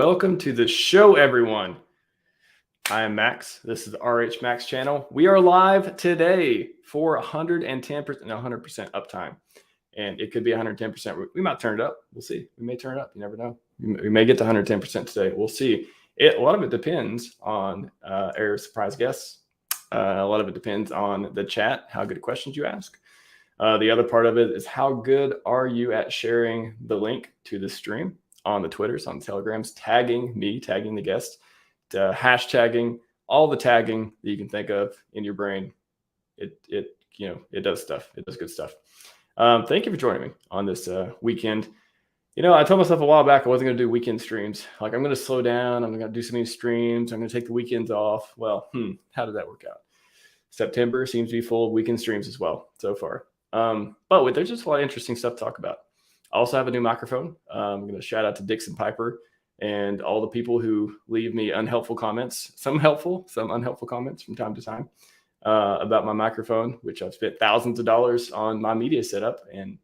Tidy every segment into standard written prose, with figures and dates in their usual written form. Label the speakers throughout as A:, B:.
A: Welcome to the show, everyone. I am Max. This is the RHMax channel. We are live today for 110%, 100% uptime. And it could be 110%. We might turn it up. We'll see. We may turn it up. You never know. We may get to 110% today. We'll see. A lot of it depends on our surprise guests. A lot of it depends on the chat, how good questions you ask. The other part of it is how good are you at sharing the link to the stream on the Twitters, on the Telegrams, tagging me, tagging the guests, hashtagging, all the tagging that you can think of in your brain. It does stuff. It does good stuff. Thank you for joining me on this weekend. I told myself a while back I wasn't going to do weekend streams. Like, I'm going to slow down. I'm going to do so many streams. I'm going to take the weekends off. Well, how did that work out? September seems to be full of weekend streams as well so far. But there's just a lot of interesting stuff to talk about. I also have a new microphone. I'm going to shout out to Dixon Piper and all the people who leave me unhelpful comments, some helpful, some unhelpful comments from time to time about my microphone, which I've spent thousands of dollars on my media setup. And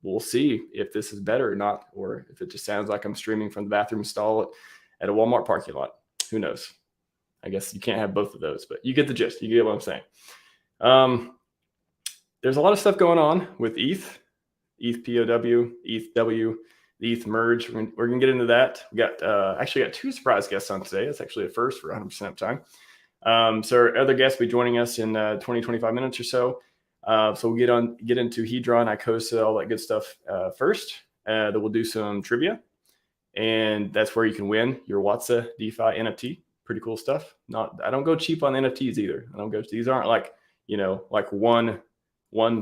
A: we'll see if this is better or not, or if it just sounds like I'm streaming from the bathroom stall at a Walmart parking lot. Who knows? I guess you can't have both of those, but you get the gist. You get what I'm saying. There's a lot of stuff going on with ETH POW, ETHW, the ETH merge. We're going to get into that. We got actually got two surprise guests on today. That's actually a first for 100% uptime. So our other guests will be joining us in 20, 25 minutes or so. So we'll get into Hedron, Icosa, all that good stuff first. Then we'll do some trivia. And that's where you can win your Watsa DeFi NFT. Pretty cool stuff. I don't go cheap on NFTs either. These aren't like, like one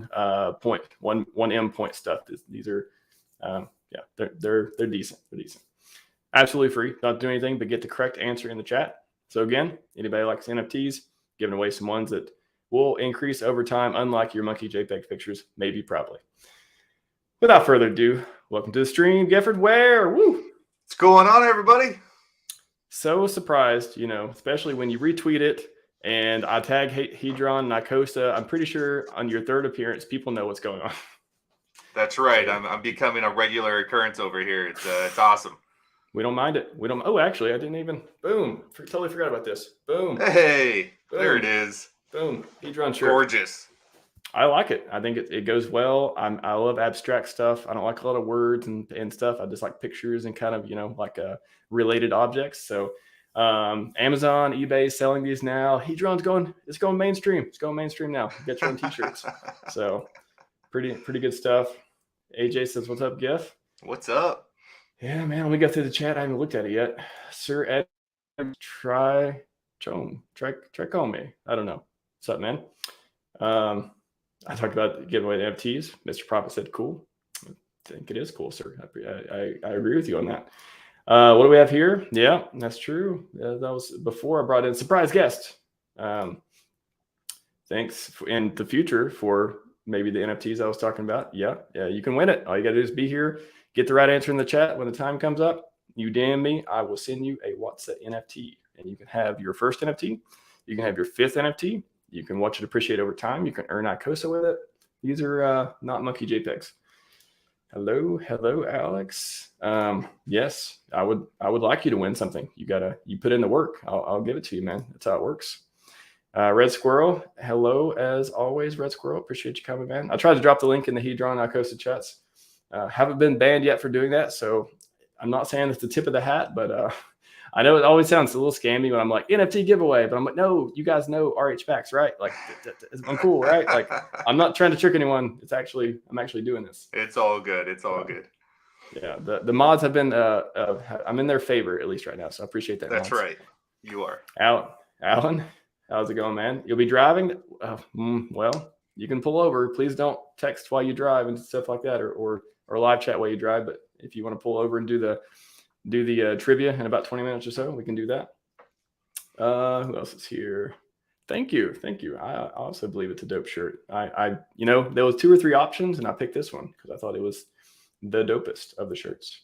A: M point stuff. These are, they're decent. They're decent. Absolutely free. Not do anything but get the correct answer in the chat. So again, anybody likes NFTs, giving away some ones that will increase over time, unlike your monkey JPEG pictures, maybe, probably. Without further ado, welcome to the stream, GIFFORDwear. Woo!
B: What's going on, everybody?
A: So surprised, especially when you retweet it. And I tag Hedron and Icosa. I'm pretty sure on your third appearance, people know what's going on.
B: That's right. I'm becoming a regular occurrence over here. It's awesome.
A: We don't mind it. Oh, actually, I didn't even. Boom. Totally forgot about this. Boom.
B: Hey,
A: boom.
B: There it is.
A: Boom. Hedron shirt.
B: Gorgeous.
A: I like it. I think it goes well. I love abstract stuff. I don't like a lot of words and stuff. I just like pictures and kind of, like related objects. So Amazon, eBay is selling these now. Hedron's it's going mainstream. It's going mainstream now. Get your own t-shirts. So pretty good stuff. AJ says, what's up, Giff?
B: What's up?
A: Yeah, man. Let me go through the chat. I haven't looked at it yet. Sir Ed, try call me. I don't know. What's up, man? I talked about giving away the NFTs. Mr. Prophet said, cool. I think it is cool, sir. I agree with you on that. What do we have here? Yeah, that's true. That was before I brought in a surprise guest. Thanks in the future for maybe the NFTs I was talking about. Yeah, you can win it. All you got to do is be here, get the right answer in the chat. When the time comes up, you DM me. I will send you a Watsa NFT. And you can have your first NFT. You can have your fifth NFT. You can watch it appreciate over time. You can earn Icosa with it. These are not monkey JPEGs. Hello, Alex. Yes, I would like you to win something. You put in the work. I'll give it to you, man. That's how it works. Red Squirrel, hello as always, Red Squirrel. Appreciate you coming, man. I tried to drop the link in the Hedron Icosa chats. Haven't been banned yet for doing that, so I'm not saying it's the tip of the hat, but I know it always sounds a little scammy when I'm like NFT giveaway, but I'm like, no, you guys know RHMax, right? Like, I'm cool, right? Like, I'm not trying to trick anyone. I'm actually doing this.
B: It's all good. It's all good.
A: Yeah, the mods have been, I'm in their favor at least right now, so I appreciate that.
B: That's
A: mods.
B: right. You are.
A: Alan, how's it going, man? You'll be driving? Well, you can pull over. Please don't text while you drive and stuff like that, or live chat while you drive. But if you want to pull over and do the trivia in about 20 minutes or so, we can do that. Who else is here? Thank you. I also believe it's a dope shirt. There was 2 or 3 options, and I picked this one because I thought it was the dopest of the shirts.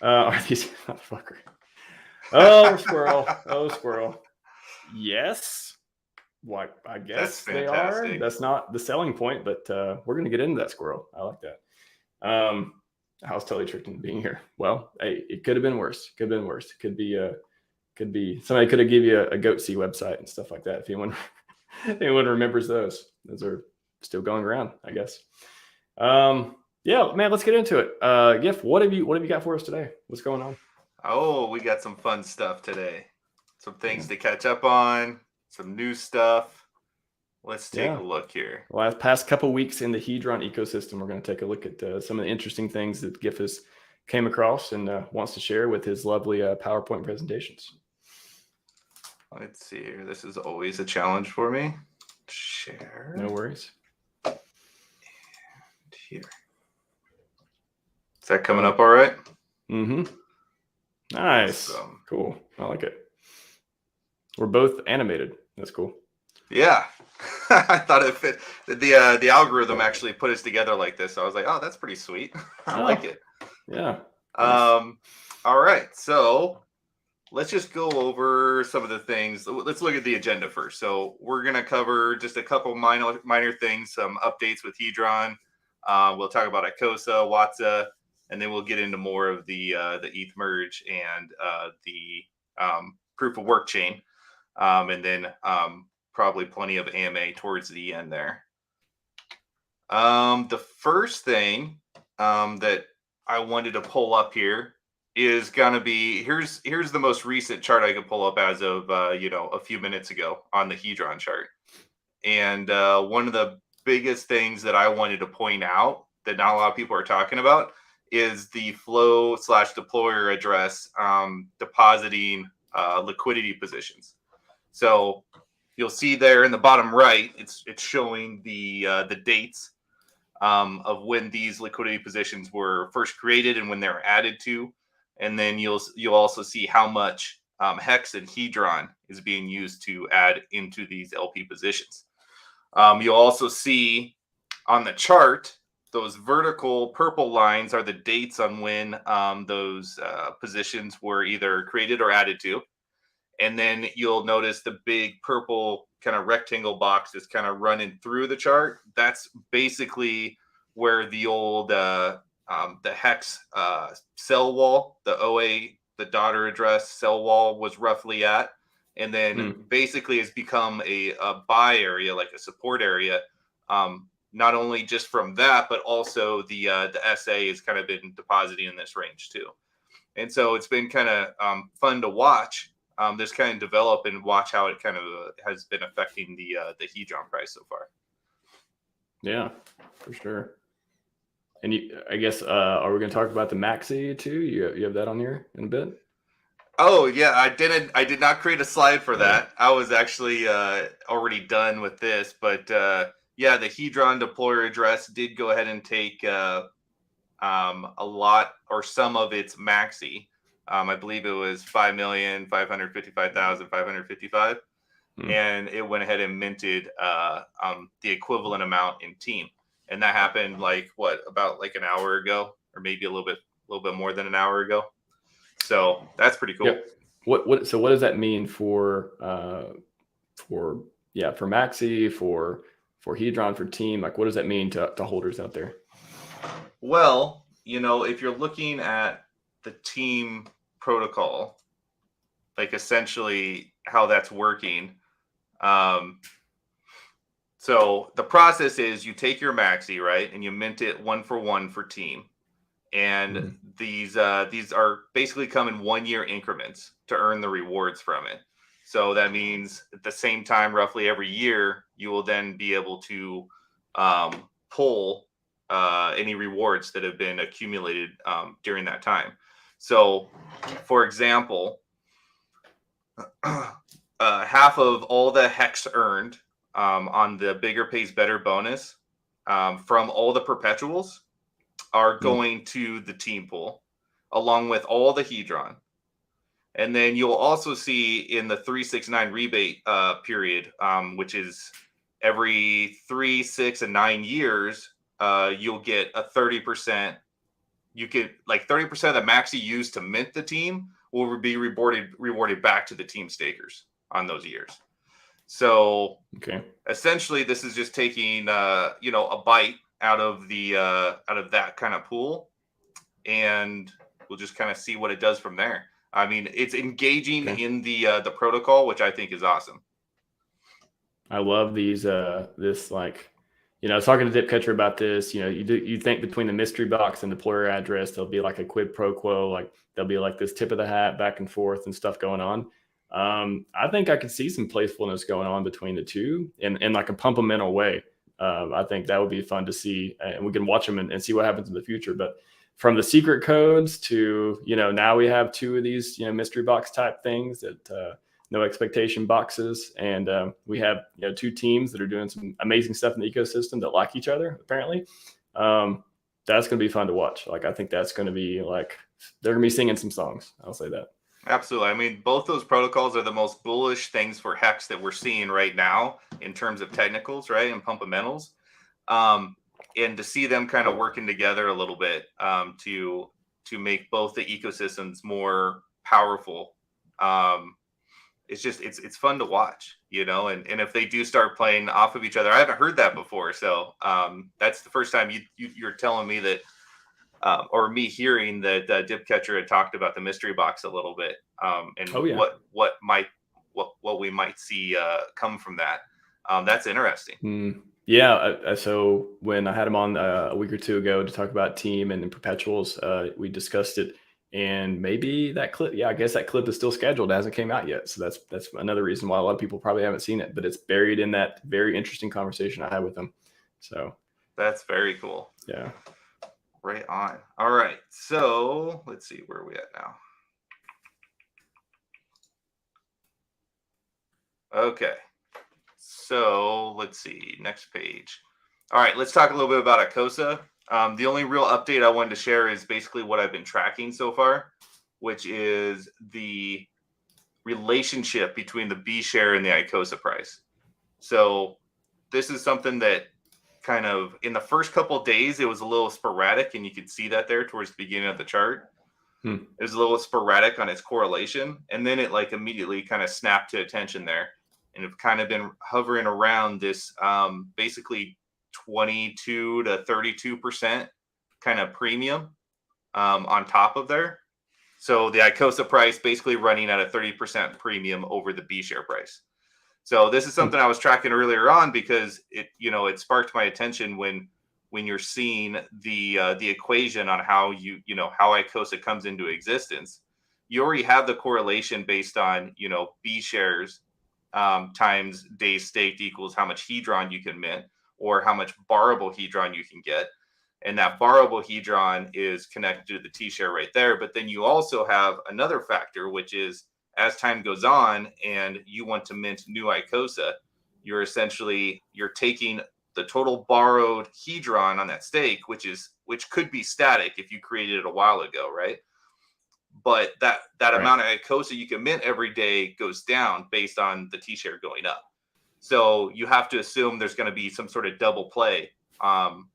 A: Are these motherfucker? Oh, squirrel. Yes. What I guess they are. That's not the selling point, but we're gonna get into that, squirrel. I like that. I was totally tricked into being here. Well, hey, it could have been worse. Could have been worse. It could be somebody could have give you a GoatC website and stuff like that. If anyone anyone remembers those are still going around, I guess. Yeah, man, let's get into it. Giff, what have you got for us today? What's going on?
B: Oh, we got some fun stuff today. Some things to catch up on, some new stuff. Let's take a look here.
A: Well, past couple weeks in the Hedron ecosystem, we're going to take a look at some of the interesting things that Giff has came across and wants to share with his lovely PowerPoint presentations.
B: Let's see here. This is always a challenge for me. Share.
A: No worries.
B: And here. Is that coming up all right?
A: Mm-hmm. Nice.
B: Awesome.
A: Cool. I like it. We're both animated. That's cool.
B: Yeah. I thought it fit. The algorithm actually put us together like this. So I was like, oh, that's pretty sweet. I like it.
A: Yeah.
B: All right. So let's just go over some of the things. Let's look at the agenda first. So we're going to cover just a couple minor things, some updates with Hedron. We'll talk about Icosa, Watsa, and then we'll get into more of the ETH merge and the proof of work chain. And then probably plenty of AMA towards the end there. The first thing that I wanted to pull up here is going to be, here's the most recent chart I could pull up as of, a few minutes ago on the Hedron chart. And one of the biggest things that I wanted to point out that not a lot of people are talking about is the flow/deployer address depositing liquidity positions. So you'll see there in the bottom right, it's showing the dates of when these liquidity positions were first created and when they were added to, and then you'll also see how much HEX and Hedron is being used to add into these LP positions. You'll also see on the chart those vertical purple lines are the dates on when those positions were either created or added to. And then you'll notice the big purple kind of rectangle box is kind of running through the chart. That's basically where the old the HEX cell wall, the OA, the daughter address cell wall was roughly at. And then basically has become a buy area, like a support area. Not only just from that, but also the SA has kind of been depositing in this range too. And so it's been kind of fun to watch. This kind of develop and watch how it kind of has been affecting the Hedron price so far. Yeah,
A: for sure. And I guess, are we going to talk about the Maxi too? You have that on here in a bit?
B: Oh yeah, I did not create a slide for that. I was actually already done with this, but yeah, the Hedron deployer address did go ahead and take a lot or some of its Maxi. I believe it was 5,555,555, and it went ahead and minted the equivalent amount in Team, and that happened about an hour ago, or maybe a little bit more than an hour ago. So that's pretty cool.
A: Yep. So what does that mean for Maxi, for Hedron, for Team? Like, what does that mean to holders out there?
B: Well, if you're looking at the Team protocol, like essentially how that's working. So the process is you take your Maxi, right, and you mint it 1-for-1 for Team. And these are basically come in 1-year increments to earn the rewards from it. So that means at the same time, roughly every year, you will then be able to pull any rewards that have been accumulated during that time. So, for example, half of all the HEX earned on the bigger pays better bonus from all the perpetuals are going to the Team pool, along with all the Hedron. And then you'll also see in the 369 rebate period, which is every 3, 6, and 9 years, you'll get a 30%. You get 30% of the Maxi used to mint the Team will be rewarded back to the Team stakers on those years. So essentially, this is just taking a bite out of that kind of pool. and we'll just kind of see what it does from there. I mean, it's engaging in the protocol, which I think is awesome.
A: I love these, this, like, I was talking to Dipcatcher about this. You think between the mystery box and deployer address, there'll be like a quid pro quo, like there'll be like this tip of the hat back and forth and stuff going on. I think I could see some playfulness going on between the two in like a pumpamental way. I think that would be fun to see, and we can watch them and see what happens in the future. But from the secret codes to, now we have two of these, mystery box type things that, no expectation boxes. And we have, two teams that are doing some amazing stuff in the ecosystem that like each other, apparently. That's going to be fun to watch. Like, I think that's going to be like, they're going to be singing some songs. I'll say that.
B: Absolutely. I mean, both those protocols are the most bullish things for HEX that we're seeing right now in terms of technicals, right, and pumpamentals. And to see them kind of working together a little bit to make both the ecosystems more powerful. It's fun to watch, and if they do start playing off of each other, I haven't heard that before. So that's the first time you're telling me that, or me hearing that Dipcatcher had talked about the mystery box a little bit, and what we might see come from that. That's interesting.
A: Yeah. So when I had him on a week or two ago to talk about team and perpetuals, we discussed it. And maybe that clip, I guess that clip is still scheduled. It hasn't came out yet. So that's another reason why a lot of people probably haven't seen it, but it's buried in that very interesting conversation I had with him. So
B: that's very cool.
A: Yeah.
B: Right on. All right. So let's see, where are we at now? Okay. So let's see, next page. All right, let's talk a little bit about Icosa. The only real update I wanted to share is basically what I've been tracking so far, which is the relationship between the B share and the Icosa price. So this is something that kind of in the first couple of days, it was a little sporadic, and you could see that there towards the beginning of the chart. It was a little sporadic on its correlation, and then it like immediately kind of snapped to attention there, and have kind of been hovering around this basically 22 to 32% kind of premium on top of there. So the Icosa price basically running at a 30% premium over the B share price. So this is something I was tracking earlier on because it sparked my attention when you're seeing the equation on how how Icosa comes into existence. You already have the correlation based on B shares times days staked equals how much Hedron you can mint or how much borrowable Hedron you can get. And that borrowable Hedron is connected to the T share right there. But then you also have another factor, which is as time goes on and you want to mint new Icosa, you're taking the total borrowed Hedron on that stake, which could be static if you created it a while ago, right? But that right. Amount of Icosa you can mint every day goes down based on the T share going up. So you have to assume there's going to be some sort of double play on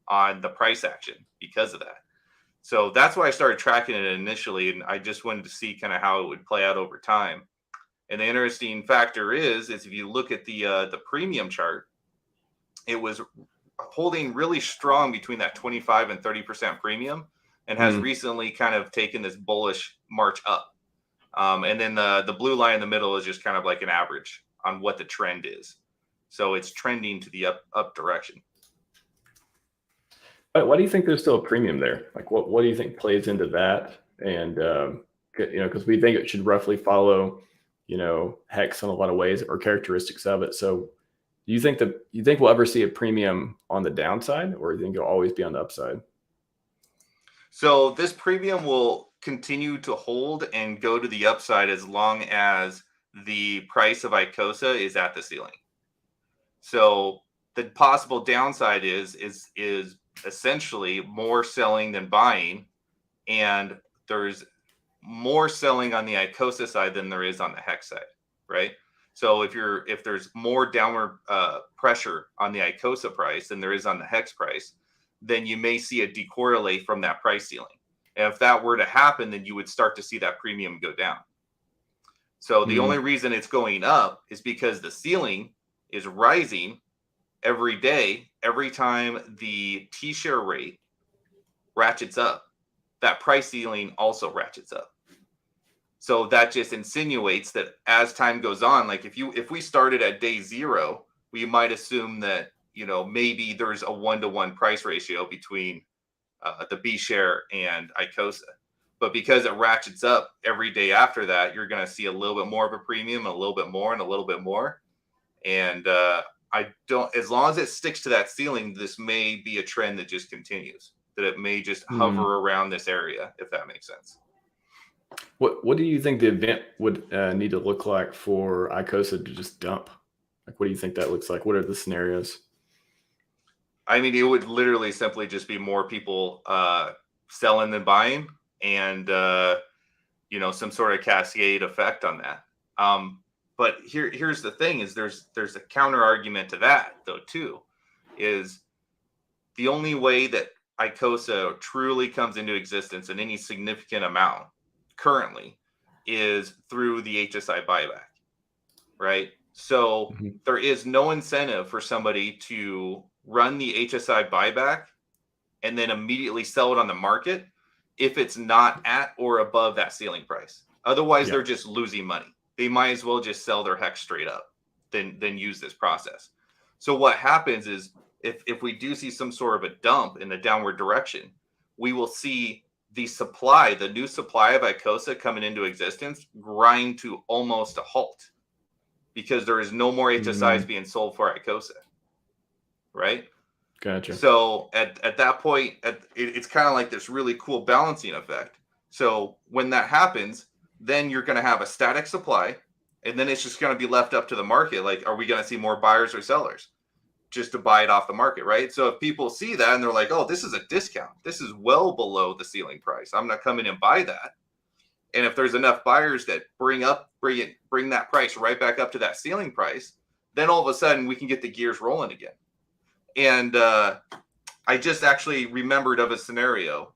B: the price action because of that. So that's why I started tracking it initially, and I just wanted to see kind of how it would play out over time. And the interesting factor is if you look at the premium chart, it was holding really strong between that 25 and 30% premium, and has recently kind of taken this bullish march up. And then the blue line in the middle is just kind of like an average on what the trend is. So it's trending to the up direction.
A: Why do you think there's still a premium there? Like, what do you think plays into that? And because we think it should roughly follow, HEX in a lot of ways or characteristics of it. So, do you think we'll ever see a premium on the downside, or do you think it'll always be on the upside?
B: So this premium will continue to hold and go to the upside as long as the price of Icosa is at the ceiling. So the possible downside is essentially more selling than buying, and there's more selling on the Icosa side than there is on the HEX side, right? So if there's more downward pressure on the Icosa price than there is on the HEX price, then you may see it decorrelate from that price ceiling. And if that were to happen, then you would start to see that premium go down. So the only reason it's going up is because the ceiling is rising every day. Every time the T share rate ratchets up, that price ceiling also ratchets up. So that just insinuates that as time goes on, like if we started at day 0, we might assume that, you know, maybe there's a 1-to-1 price ratio between the B share and Icosa. But because it ratchets up every day after that, you're going to see a little bit more of a premium, a little bit more, and a little bit more. And I don't, as long as it sticks to that ceiling, this may be a trend that just continues, that it may just hover around this area, if that makes sense.
A: What do you think the event would need to look like for Icosa to just dump? Like, what do you think that looks like? What are the scenarios?
B: I mean, it would literally simply just be more people selling than buying, and you know, some sort of cascade effect on that. But here's the thing: is there's a counter argument to that, though, too. Is the only way that Icosa truly comes into existence in any significant amount currently is through the HSI buyback, right? So there is no incentive for somebody to run the HSI buyback and then immediately sell it on the market if it's not at or above that ceiling price. Otherwise, they're just losing money. They might as well just sell their HEX straight up than use this process. So what happens is if we do see some sort of a dump in the downward direction, we will see the supply, the new supply of Icosa coming into existence, grind to almost a halt because there is no more HSIs being sold for Icosa, right?
A: Gotcha.
B: So at that point, it's kind of like this really cool balancing effect. So when that happens, then you're going to have a static supply, and then it's just going to be left up to the market. Like, are we going to see more buyers or sellers just to buy it off the market, right? So if people see that and they're like, oh, this is a discount, this is well below the ceiling price, I'm not coming and buy that. And if there's enough buyers that bring that price right back up to that ceiling price, then all of a sudden we can get the gears rolling again. And I just actually remembered of a scenario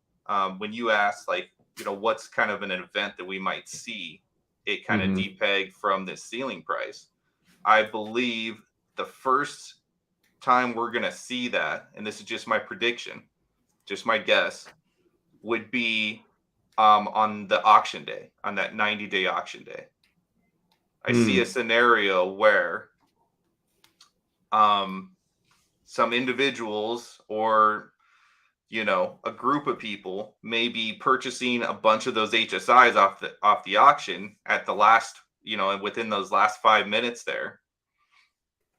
B: when you asked, like, you know, what's kind of an event that we might see it kind of depeg from this ceiling price. I believe the first time we're going to see that, and this is just my prediction, just my guess, would be on the auction day, on that 90-day auction day. I see a scenario where some individuals or, you know, a group of people may be purchasing a bunch of those HSIs off the auction at the last, you know, within those last 5 minutes there,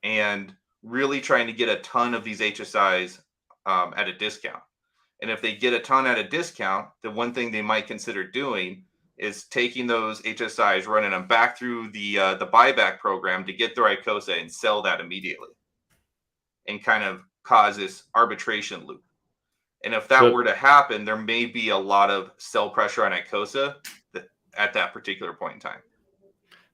B: and really trying to get a ton of these HSIs at a discount. And if they get a ton at a discount, the one thing they might consider doing is taking those HSIs, running them back through the buyback program to get their Icosa and sell that immediately, and kind of cause this arbitration loop. And if that were to happen, there may be a lot of sell pressure on Icosa at that particular point in time.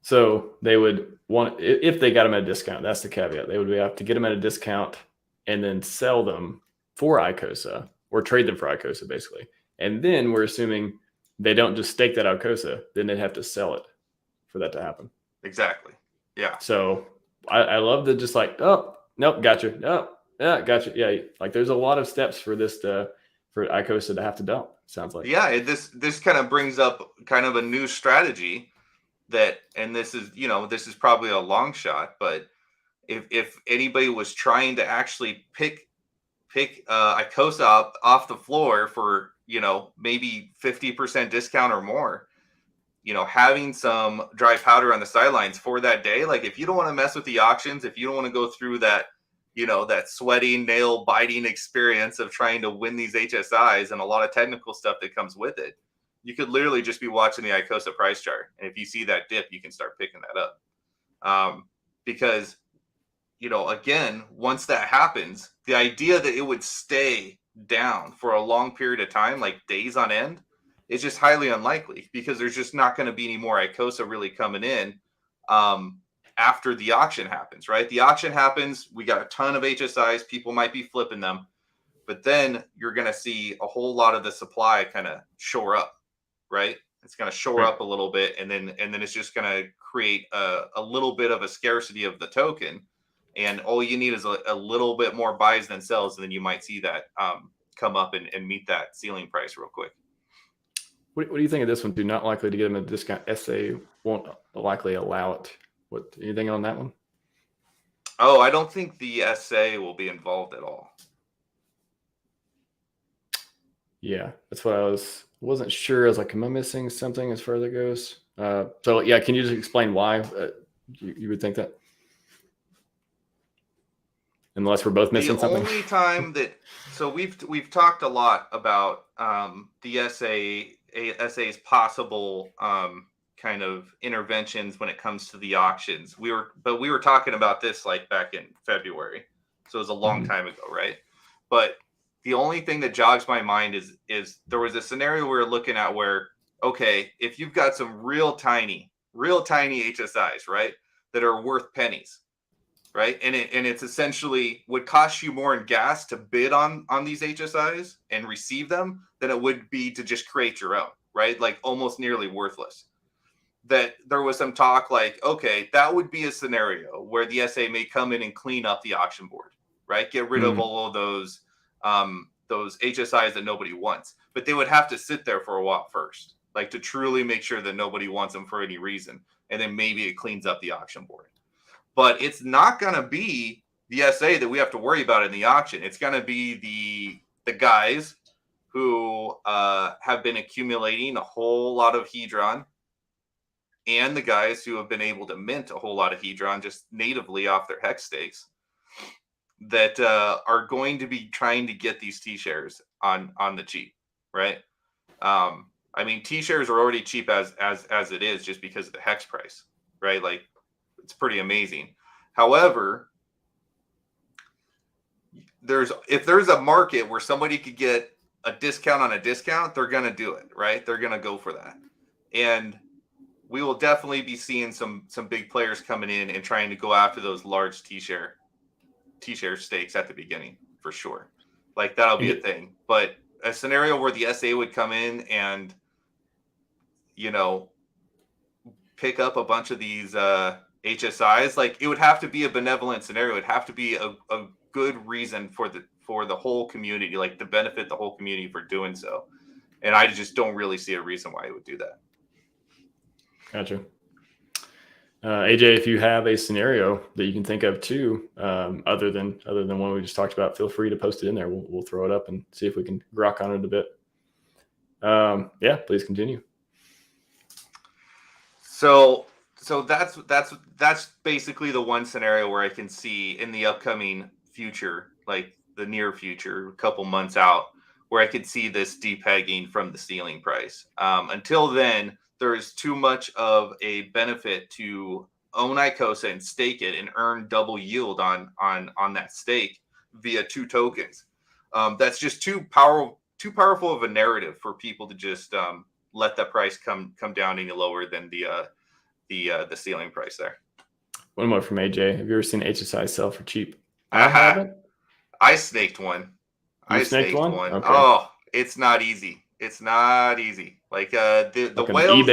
A: So they would want, if they got them at a discount, that's the caveat. They would have to get them at a discount and then sell them for Icosa, or trade them for Icosa, basically. And then we're assuming they don't just stake that Icosa, then they'd have to sell it for that to happen.
B: Exactly. Yeah.
A: So I love the just like, oh, nope, gotcha. Oh, yeah, gotcha. Yeah, like there's a lot of steps for this for Icosa to have to dump, sounds like.
B: Yeah, this kind of brings up kind of a new strategy that, and this is, you know, this is probably a long shot, but if anybody was trying to actually pick Icosa off the floor for, you know, maybe 50% discount or more, you know, having some dry powder on the sidelines for that day. Like, if you don't want to mess with the auctions, if you don't want to go through that, you know, that sweating, nail biting experience of trying to win these HSIs and a lot of technical stuff that comes with it, you could literally just be watching the Icosa price chart. And if you see that dip, you can start picking that up. Because, you know, again, once that happens, the idea that it would stay down for a long period of time, like days on end, is just highly unlikely, because there's just not going to be any more Icosa really coming in after the auction happens, right? The auction happens, we got a ton of HSIs, people might be flipping them, but then you're going to see a whole lot of the supply kind of shore up, right? It's going to shore up a little bit, and then it's just going to create a little bit of a scarcity of the token. And all you need is a little bit more buys than sells, and then you might see that come up and meet that ceiling price real quick.
A: What do you think of this one? Do not likely to get them a discount. SA won't likely allow it. What anything on that one?
B: Oh, I don't think the SA will be involved at all.
A: Yeah, that's what I wasn't sure. I was like, am I missing something as far as it goes? So yeah, can you just explain why you would think that? Unless we're both missing something.
B: The only time that we've talked a lot about the SA's possible kind of interventions when it comes to the auctions. We were talking about this like back in February, so it was a long time ago, right? But the only thing that jogs my mind is there was a scenario we were looking at where, okay, if you've got some real tiny HSIs, right, that are worth pennies, right, and it's essentially would cost you more in gas to bid on these HSIs and receive them than it would be to just create your own, right? Like almost nearly worthless. That there was some talk like, okay, that would be a scenario where the SA may come in and clean up the auction board, right? Get rid of all of those HSIs that nobody wants, but they would have to sit there for a while first, like to truly make sure that nobody wants them for any reason. And then maybe it cleans up the auction board. But it's not going to be the SA that we have to worry about in the auction. It's going to be the guys who have been accumulating a whole lot of Hedron, and the guys who have been able to mint a whole lot of Hedron just natively off their HEX stakes that are going to be trying to get these T-shares on the cheap, right? I mean, T-shares are already cheap as it is just because of the HEX price, right? Like, it's pretty amazing. However, if there's a market where somebody could get a discount on a discount, they're going to do it, right? They're going to go for that. And we will definitely be seeing some big players coming in and trying to go after those large T-share stakes at the beginning, for sure. Like, that'll be a thing. But a scenario where the SA would come in and, you know, pick up a bunch of these HSIs, like, it would have to be a benevolent scenario. It'd have to be a good reason for the whole community, like to benefit the whole community for doing so. And I just don't really see a reason why it would do that.
A: Gotcha. AJ, if you have a scenario that you can think of too, other than one we just talked about, feel free to post it in there. We'll throw it up and see if we can grok on it a bit. Yeah, please continue.
B: So that's basically the one scenario where I can see in the upcoming future, like the near future, a couple months out, where I could see this depegging from the ceiling price. Until then, there is too much of a benefit to own Icosa and stake it and earn double yield on that stake via 2 tokens. That's just too powerful of a narrative for people to just let the price come down any lower than the ceiling price there.
A: One more from AJ. Have you ever seen HSI sell for cheap? I haven't.
B: I snaked one.
A: I snaked one.
B: Okay. Oh, it's not easy. It's not easy. Like the
A: like
B: whales.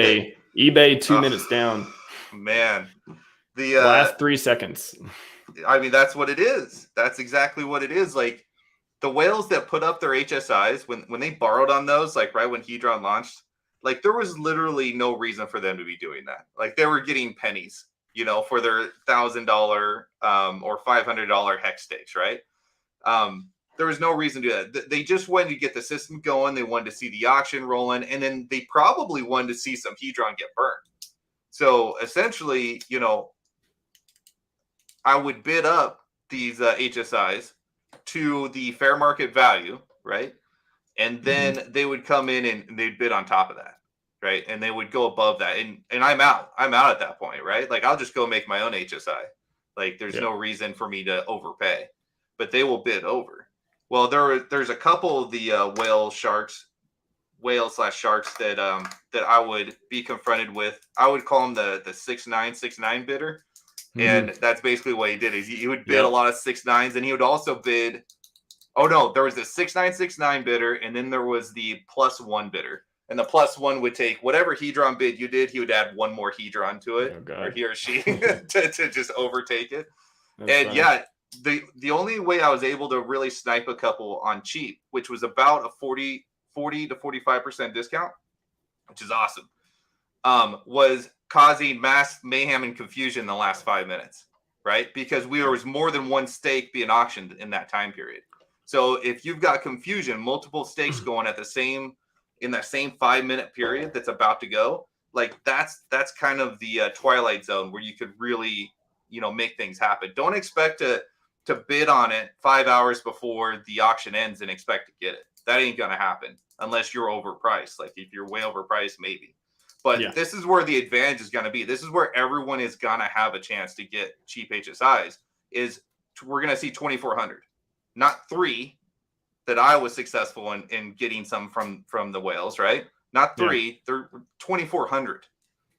A: eBay 2 minutes down.
B: Man, the
A: last 3 seconds.
B: I mean, that's what it is. That's exactly what it is. Like the whales that put up their HSIs when they borrowed on those, like right when Hedron launched, like there was literally no reason for them to be doing that. Like they were getting pennies, you know, for their $1,000 or $500 HEX stakes, right? There was no reason to do that. They just wanted to get the system going. They wanted to see the auction rolling, and then they probably wanted to see some Hedron get burned. So essentially, you know, I would bid up these HSIs to the fair market value, right? And then they would come in and they'd bid on top of that, right? And they would go above that, and I'm out at that point, right? Like I'll just go make my own HSI. Like there's no reason for me to overpay, but they will bid over. Well, there's a couple of the whale/sharks that I would be confronted with. I would call him the 6.969 bidder. And that's basically what he did is he would bid a lot of 6.9s, and he would also bid. Oh no, there was the 6.969 bidder, and then there was the +1 bidder. And the +1 would take whatever Hedron bid you did, he would add one more Hedron to it, or he or she to just overtake it. That's fine. The only way I was able to really snipe a couple on cheap, which was about a 40 to 45% discount, which is awesome, was causing mass mayhem and confusion in the last 5 minutes, right? Because there was more than one stake being auctioned in that time period. So if you've got confusion, multiple stakes going at the same in that same 5 minute period that's about to go, like that's kind of the twilight zone where you could really, make things happen. Don't expect to bid on it 5 hours before the auction ends and expect to get it. That ain't gonna happen unless you're overpriced. Like if you're way overpriced, maybe. But this is where the advantage is going to be. This is where everyone is going to have a chance to get cheap HSIs. We're going to see 2,400, not 3 that I was successful in getting some from the whales, right? Not 3, they're 2,400.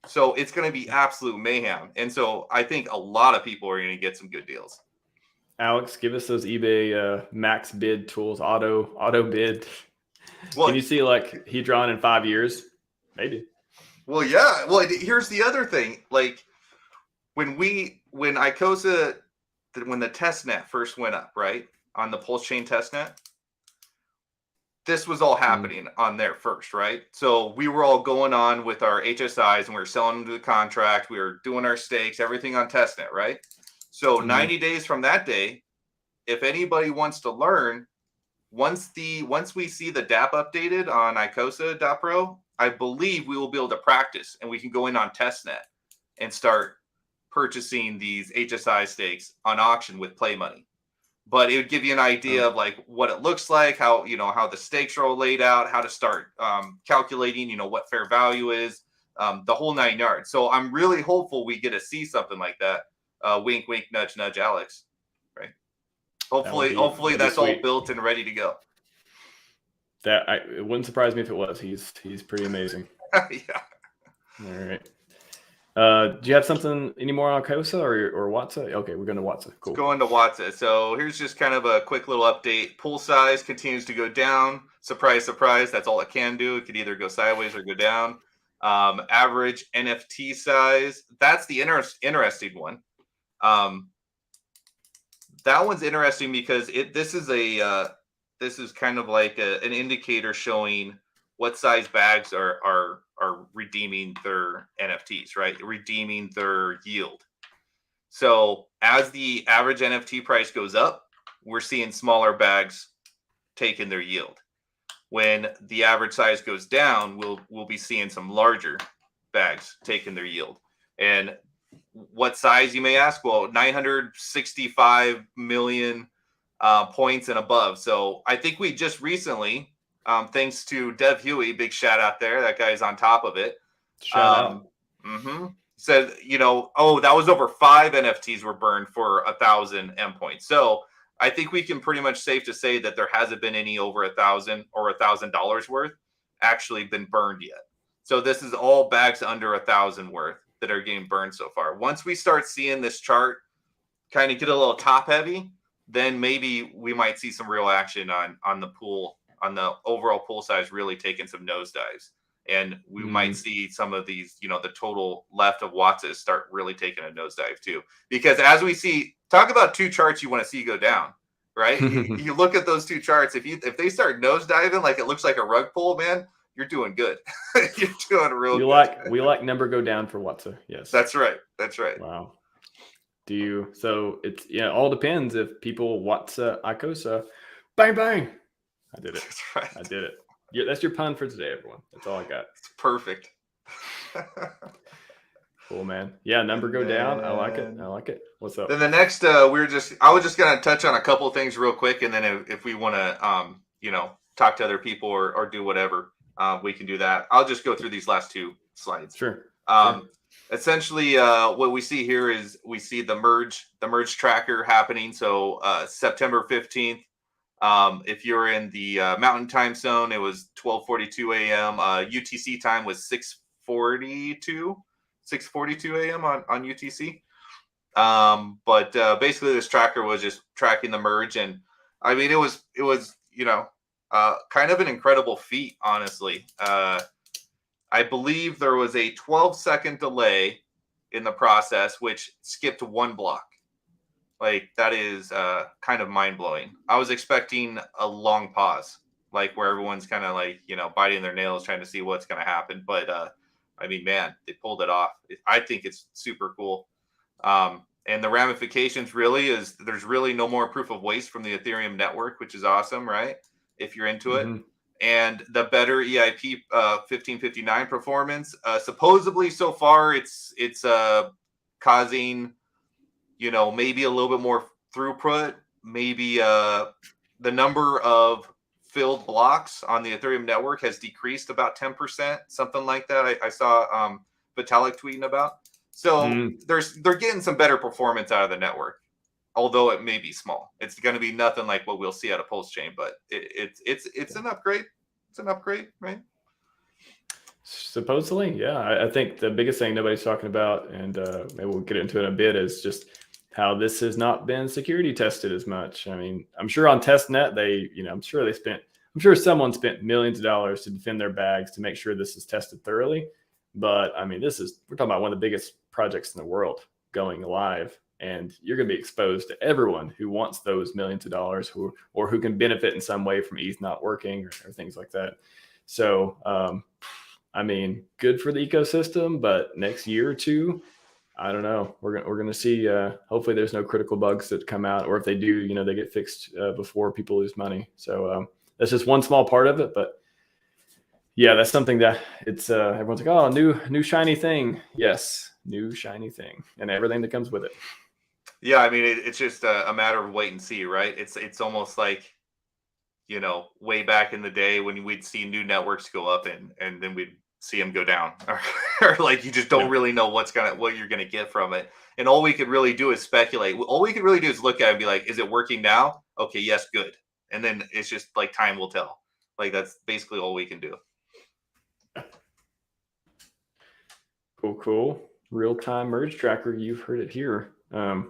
B: So it's going to be absolute mayhem. And so I think a lot of people are going to get some good deals.
A: Alex, give us those eBay max bid tools, auto bid. Well, can you see like Hedron in 5 years? Maybe.
B: Well, yeah. Well, here's the other thing. Like when Icosa, when the testnet first went up, right, on the PulseChain testnet, this was all happening on there first, right? So we were all going on with our HSIs and we were selling them to the contract. We were doing our stakes, everything on testnet, right? So 90 days from that day, if anybody wants to learn, once we see the DApp updated on Icosa.pro, I believe we will be able to practice and we can go in on testnet and start purchasing these HSI stakes on auction with play money. But it would give you an idea of like what it looks like, how the stakes are all laid out, how to start calculating, what fair value is, the whole 9 yards. So I'm really hopeful we get to see something like that. Wink, wink, nudge, nudge, Alex. Right. Hopefully that's all built and ready to go.
A: It wouldn't surprise me if it was. He's pretty amazing.
B: Yeah.
A: All right. Do you have something anymore on Icosa or Watsa? Okay, we're going to Watsa. Cool.
B: Let's go into Watsa. So here's just kind of a quick little update. Pool size continues to go down. Surprise, surprise. That's all it can do. It could either go sideways or go down. Average NFT size. That's the interesting one. That one's interesting because this is kind of like an indicator showing what size bags are redeeming their NFTs, right? Redeeming their yield. So as the average NFT price goes up, we're seeing smaller bags taking their yield. When the average size goes down, we'll be seeing some larger bags taking their yield. And what size, you may ask? Well, 965 million points and above. So I think we just recently, thanks to Dev Huey, big shout out there. That guy's on top of it.
A: Shout out.
B: Said, that was over 5 NFTs were burned for 1,000 M points. So I think we can pretty much safe to say that there hasn't been any over 1,000 or $1,000 worth actually been burned yet. So this is all bags under 1,000 worth that are getting burned so far. Once we start seeing this chart kind of get a little top heavy, then maybe we might see some real action on the pool, on the overall pool size really taking some nosedives. And we might see some of these, the total left of Watsa start really taking a nosedive too. Because as we see, talk about 2 charts you want to see go down, right? you look at those 2 charts. If they start nosediving like it looks like a rug pull, man, you're doing good. You're doing real good.
A: We like number go down for Watsa. Yes.
B: That's right.
A: Wow. So it's all depends if people Watsa Icosa, bang bang. I did it.
B: That's right.
A: I did it. Yeah, that's your pun for today, everyone. That's all I got.
B: It's perfect.
A: Cool, man. Yeah, number go down. I like it. What's up?
B: Then the next, I was just gonna touch on a couple of things real quick, and then if we want to, talk to other people or do whatever, we can do that. I'll just go through these last 2 slides.
A: Sure.
B: Essentially, what we see here is we see the merge tracker happening. So September 15th. If you're in the Mountain Time Zone, it was 12:42 a.m. UTC time was 6:42 a.m. on UTC. But basically, this tracker was just tracking the merge, and I mean, it was kind of an incredible feat, honestly. I believe there was a 12-second delay in the process, which skipped 1 block. Like, that is kind of mind-blowing. I was expecting a long pause like where everyone's kind of like, biting their nails trying to see what's going to happen. But I mean, man, they pulled it off. I think it's super cool. And the ramifications really is there's really no more proof of waste from the Ethereum network, which is awesome, right? If you're into it. And the better EIP 1559 performance, supposedly so far it's causing, maybe a little bit more throughput, maybe the number of filled blocks on the Ethereum network has decreased about 10%, something like that. I saw Vitalik tweeting about. So they're getting some better performance out of the network, although it may be small. It's going to be nothing like what we'll see out of PulseChain, but it's an upgrade. It's an upgrade, right?
A: Supposedly, yeah. I think the biggest thing nobody's talking about, and maybe we'll get into it in a bit, is just how this has not been security tested as much. I mean, I'm sure on testnet I'm sure someone spent millions of dollars to defend their bags to make sure this is tested thoroughly. But I mean, we're talking about one of the biggest projects in the world going live, and you're going to be exposed to everyone who wants those millions of dollars or who can benefit in some way from ETH not working or things like that. So, I mean, good for the ecosystem, but next year or two, I don't know. We're going to see, hopefully there's no critical bugs that come out, or if they do, they get fixed before people lose money. So that's just one small part of it, but yeah, that's something that it's everyone's like, oh, new shiny thing. Yes, new shiny thing, and everything that comes with it.
B: Yeah, I mean, it's just a matter of wait and see, right? It's almost like, way back in the day when we'd see new networks go up and then we'd see them go down, or like you just don't really know what you're gonna get from it, and all we could really do is speculate. All we could really do is look at it and be like, is it working now? Okay, yes, good, and then it's just like time will tell. Like that's basically all we can do.
A: Cool. Real-time merge tracker. You've heard it here. Our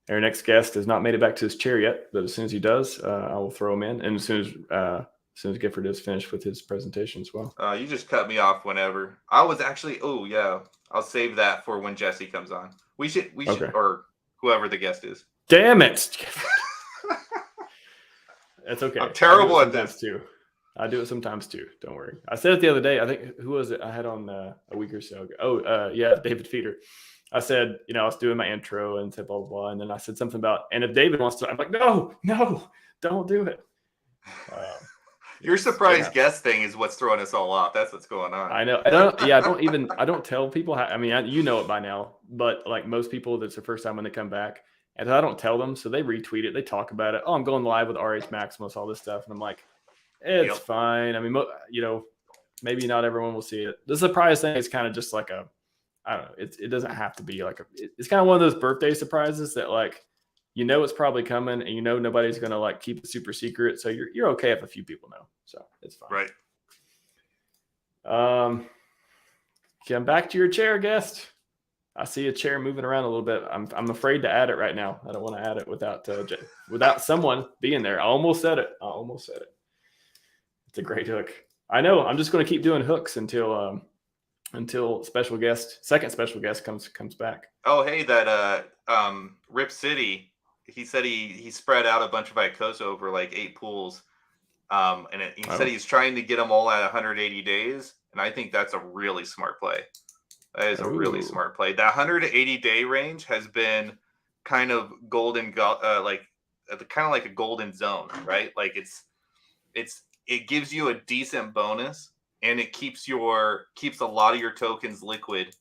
A: next guest has not made it back to his chair yet, but as soon as he does, I will throw him in. And as soon as Gifford is finished with his presentation as well.
B: You just cut me off whenever. I was actually, I'll save that for when Jesse comes on. We should, or whoever the guest is.
A: Damn it. That's okay.
B: I'm terrible at this
A: too. I do it sometimes too. Don't worry. I said it the other day. I think, who was it I had on a week or so ago? David Feeder. I said, I was doing my intro and said blah, blah, blah. And then I said something about, and if David wants to, I'm like, no, don't do it.
B: Your surprise guest thing is what's throwing us all off. That's what's going on.
A: I know. I don't tell people how, I mean, you know it by now, but like most people, that's the first time when they come back. And I don't tell them. So they retweet it. They talk about it. Oh, I'm going live with RHMax, all this stuff. And I'm like, it's fine. I mean, maybe not everyone will see it. The surprise thing is kind of just like I don't know. It doesn't have to be like it's kind of one of those birthday surprises that like, it's probably coming and nobody's going to like keep it super secret. So you're okay if a few people know. So it's fine.
B: Right.
A: Come back to your chair, guest. I see a chair moving around a little bit. I'm afraid to add it right now. I don't want to add it without someone being there. I almost said it. It's a great hook. I know. I'm just going to keep doing hooks until second special guest comes back.
B: Oh, hey, that Rip City. He said he spread out a bunch of Icosa over like 8 pools, and he said he's trying to get them all at 180 days. And I think that's a really smart play. That is a really smart play. That 180 day range has been kind of golden, like a golden zone, right? Like it gives you a decent bonus, and it keeps a lot of your tokens liquid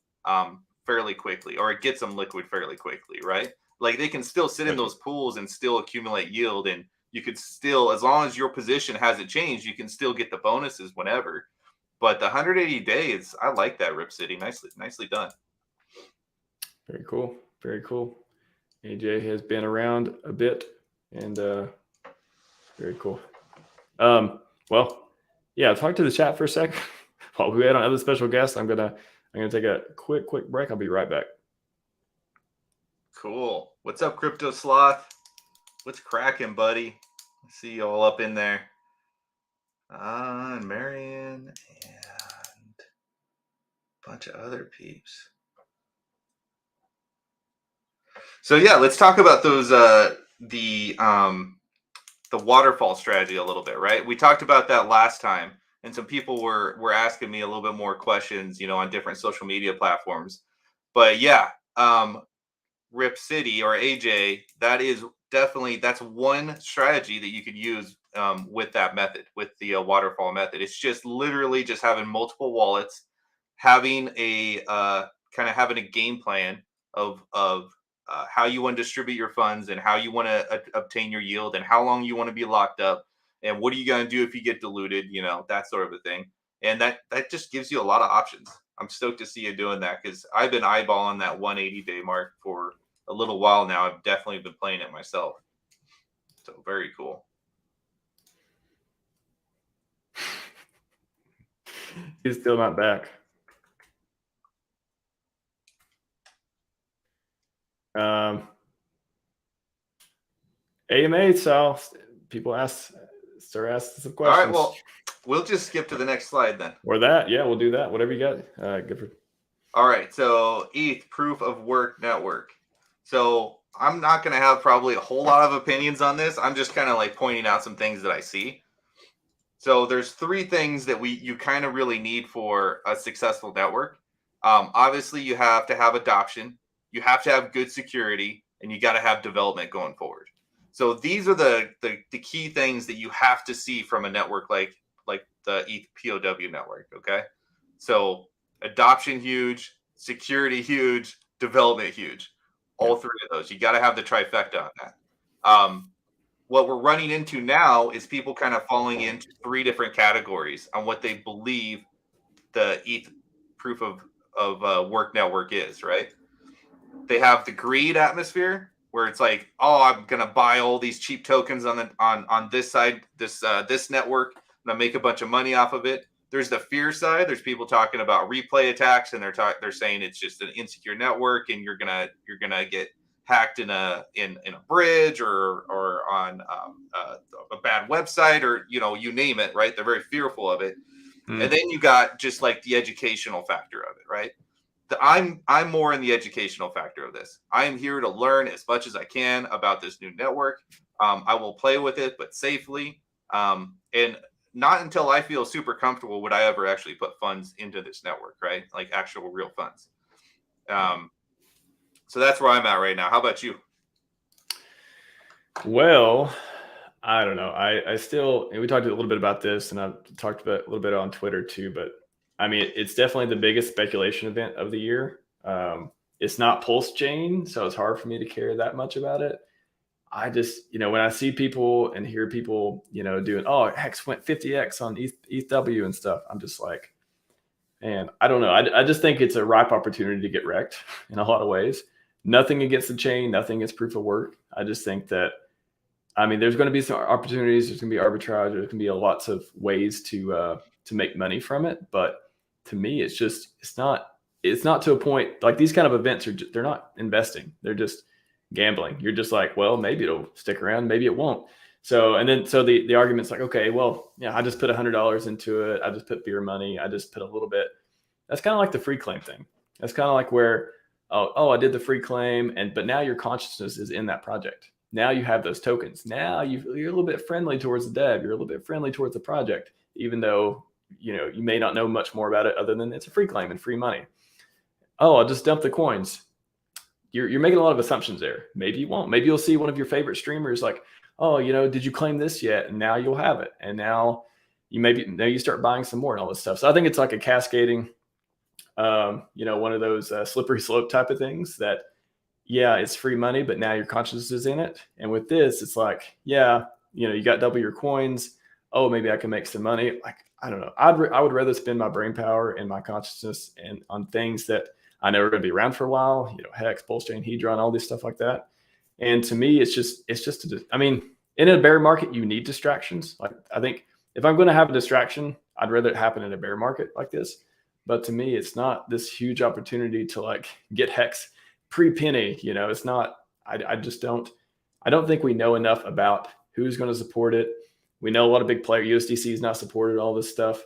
B: fairly quickly, or it gets them liquid fairly quickly, right? Like they can still sit in those pools and still accumulate yield, and you could still, as long as your position hasn't changed, you can still get the bonuses whenever. But the 180 days, I like that, Rip City. Nicely done.
A: Very cool. AJ has been around a bit, and very cool. Well, yeah, talk to the chat for a second. While we wait on other special guests, I'm gonna take a quick break. I'll be right back.
B: Cool. What's up, Crypto Sloth? What's cracking, buddy? I see you all up in there. Marion and a bunch of other peeps. So yeah, let's talk about those the waterfall strategy a little bit, right? We talked about that last time, and some people were asking me a little bit more questions, on different social media platforms. But yeah, Rip City or AJ, that is definitely, that's one strategy that you could use with that method, with the waterfall method. It's just literally just having multiple wallets, having a kind of having a game plan of how you want to distribute your funds and how you want to obtain your yield and how long you want to be locked up and what are you going to do if you get diluted, that sort of a thing. And that just gives you a lot of options. I'm stoked to see you doing that because I've been eyeballing that 180-day mark for a little while now. I've definitely been playing it myself. So very cool.
A: He's still not back. AMA, so people start asking some questions.
B: All right, well, we'll just skip to the next slide then.
A: Or that, yeah, we'll do that. Whatever you got, Gifford.
B: All right, so ETH proof of work network. So I'm not going to have probably a whole lot of opinions on this. I'm just kind of like pointing out some things that I see. So there's three things that you kind of really need for a successful network. Obviously, you have to have adoption, you have to have good security, and you got to have development going forward. So these are the key things that you have to see from a network like the ETH POW network. Okay, so adoption huge, security huge, development huge. All three of those, you got to have the trifecta on that. What we're running into now is people kind of falling into three different categories on what they believe the ETH proof of work network is, right? They have the greed atmosphere where it's like, oh, I'm gonna buy all these cheap tokens on this side, this network, and I make a bunch of money off of it. There's the fear side. There's people talking about replay attacks, and they're saying it's just an insecure network, and you're gonna get hacked in a bridge or on a bad website or you name it, right? They're very fearful of it. And then you got just like the educational factor of it, right? I'm more in the educational factor of this. I am here to learn as much as I can about this new network. I will play with it, but safely. And not until I feel super comfortable would I ever actually put funds into this network, right? Like actual real funds. So that's where I'm at right now. How about you?
A: Well, I don't know. I still, and we talked a little bit about this, and I've talked about a little bit on Twitter too, but I mean, it's definitely the biggest speculation event of the year. It's not PulseChain, so it's hard for me to care that much about it. I just, when I see people and hear people, doing, oh, HEX went 50x on ETHW and stuff, I'm just like, man, I don't know. I just think it's a ripe opportunity to get wrecked in a lot of ways. Nothing against the chain, nothing against proof of work. I just think that, I mean, there's going to be some opportunities. There's going to be arbitrage. There's going to be lots of ways to make money from it. But to me, it's not to a point like these kind of events they're not investing. They're just gambling. You're just like, well, maybe it'll stick around, maybe it won't. So the argument's like, okay, well, yeah, I just put $100 into it. I just put beer money. I just put a little bit. That's kind of like the free claim thing. That's kind of like where, oh, I did the free claim, but now your consciousness is in that project. Now you have those tokens. Now you're a little bit friendly towards the dev. You're a little bit friendly towards the project, even though you may not know much more about it other than it's a free claim and free money. Oh, I'll just dump the coins. You're making a lot of assumptions there. Maybe you won't. Maybe you'll see one of your favorite streamers like, oh, did you claim this yet? And now you'll have it. And now you start buying some more and all this stuff. So I think it's like a cascading, one of those slippery slope type of things that, yeah, it's free money, but now your consciousness is in it. And with this, it's like, yeah, you got double your coins. Oh, maybe I can make some money. Like, I don't know. I would rather spend my brain power and my consciousness and on things that I know are going to be around for a while, HEX, PulseChain, Hedron, all this stuff like that. And to me, it's just I mean, in a bear market, you need distractions. Like, I think if I'm going to have a distraction, I'd rather it happen in a bear market like this. But to me, it's not this huge opportunity to like get HEX pre-penny. It's not, I don't think we know enough about who's going to support it. We know a lot of big player USDC is not supported, all this stuff.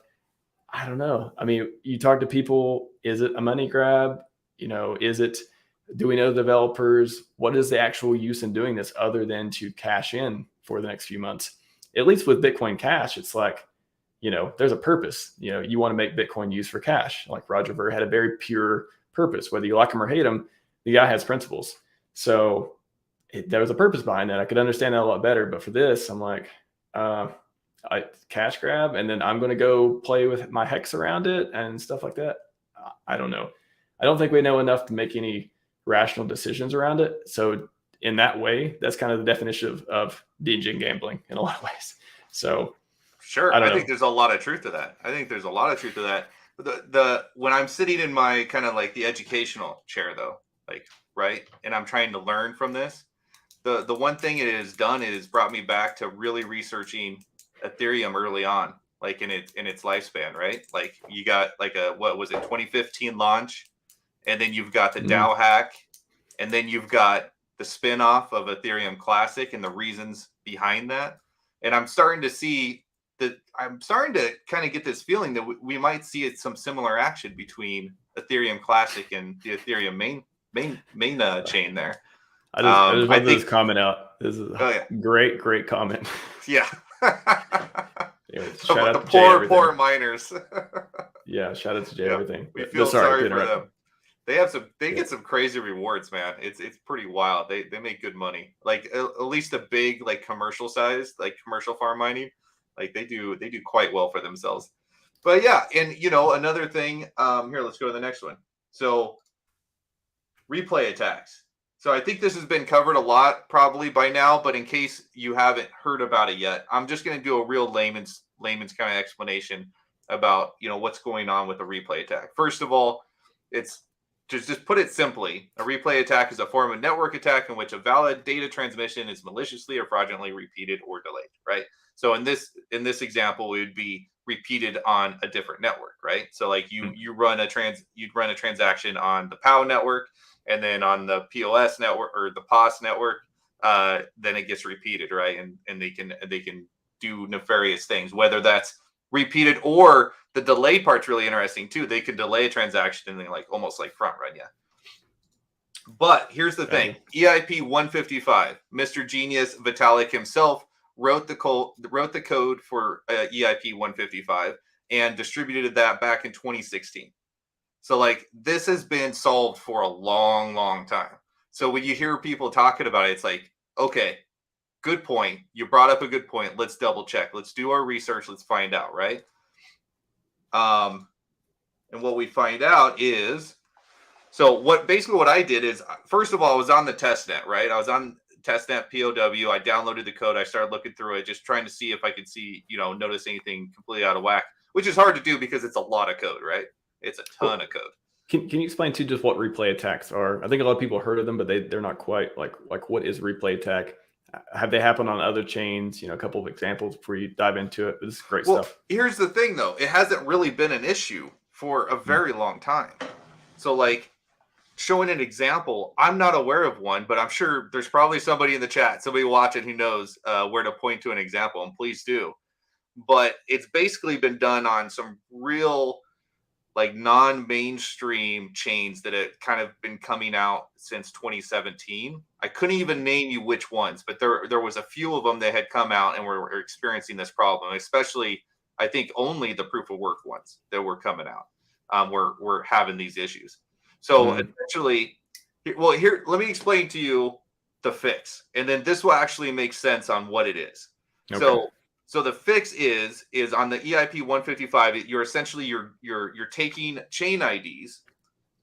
A: I don't know. I mean, you talk to people, is it a money grab? Do we know the developers? What is the actual use in doing this other than to cash in for the next few months? at least with Bitcoin Cash, it's like, there's a purpose. You want to make Bitcoin used for cash. Like Roger Ver had a very pure purpose. Whether you like him or hate him, the guy has principles. So there was a purpose behind that. I could understand that a lot better. But for this, I'm like, cash grab, and then I'm going to go play with my HEX around it and stuff like that. I don't know. I don't think we know enough to make any rational decisions around it. So in that way, that's kind of the definition of DG gambling in a lot of ways. So
B: sure, I think there's a lot of truth to that. The when I'm sitting in my kind of like the educational chair though, like, right, and I'm trying to learn from this, the one thing it has done is brought me back to really researching Ethereum early on, like in its lifespan, right? Like you got like what was it, 2015 launch, and then you've got the DAO hack, and then you've got the spin-off of Ethereum Classic and the reasons behind that. And I'm starting to kind of get this feeling that we might see some similar action between Ethereum Classic and the Ethereum main chain there.
A: I just want this comment out. This is a great comment.
B: Yeah.
A: Shout out
B: to poor miners.
A: Yeah, shout out to Jay everything.
B: We feel sorry for them. They get some crazy rewards, man. It's pretty wild. They make good money. Like at least the big like commercial size, like commercial farm mining, like they do quite well for themselves. But yeah, and another thing, here, let's go to the next one. So replay attacks. So I think this has been covered a lot probably by now, but in case you haven't heard about it yet, I'm just going to do a real layman's kind of explanation about, what's going on with a replay attack. First of all, it's just put it simply, a replay attack is a form of network attack in which a valid data transmission is maliciously or fraudulently repeated or delayed, right? So in this example, it would be repeated on a different network, right? So like you'd run a transaction on the POW network, and then on the POS network or the POS network, then it gets repeated, right? And they can do nefarious things, whether that's repeated or the delay part's really interesting too. They can delay a transaction and then like almost like front run, yeah. But here's the thing: EIP 155, Mr. Genius Vitalik himself wrote the code for EIP 155 and distributed that back in 2016. So like this has been solved for a long, long time. So when you hear people talking about it, it's like, okay, good point. You brought up a good point. Let's double check. Let's do our research. Let's find out, right? And what we find out is, so what I did is, first of all, I was on the testnet, right? I was on testnet POW. I downloaded the code. I started looking through it, just trying to see if I could see, notice anything completely out of whack, which is hard to do because it's a lot of code, right? It's a ton of code.
A: Can you explain too just what replay attacks are? I think a lot of people heard of them, but they're not quite like what is replay attack? Have they happened on other chains? A couple of examples before you dive into it. This is great stuff.
B: Here's the thing though. It hasn't really been an issue for a very long time. So like showing an example, I'm not aware of one, but I'm sure there's probably somebody in the chat, somebody watching who knows where to point to an example, and please do. But it's basically been done on some real like non-mainstream chains that have kind of been coming out since 2017. I couldn't even name you which ones, but there was a few of them that had come out and were experiencing this problem, especially I think only the proof of work ones that were coming out were having these issues. So essentially, here, let me explain to you the fix, and then this will actually make sense on what it is. Okay. So the fix is on the EIP 155. You're essentially you're taking chain IDs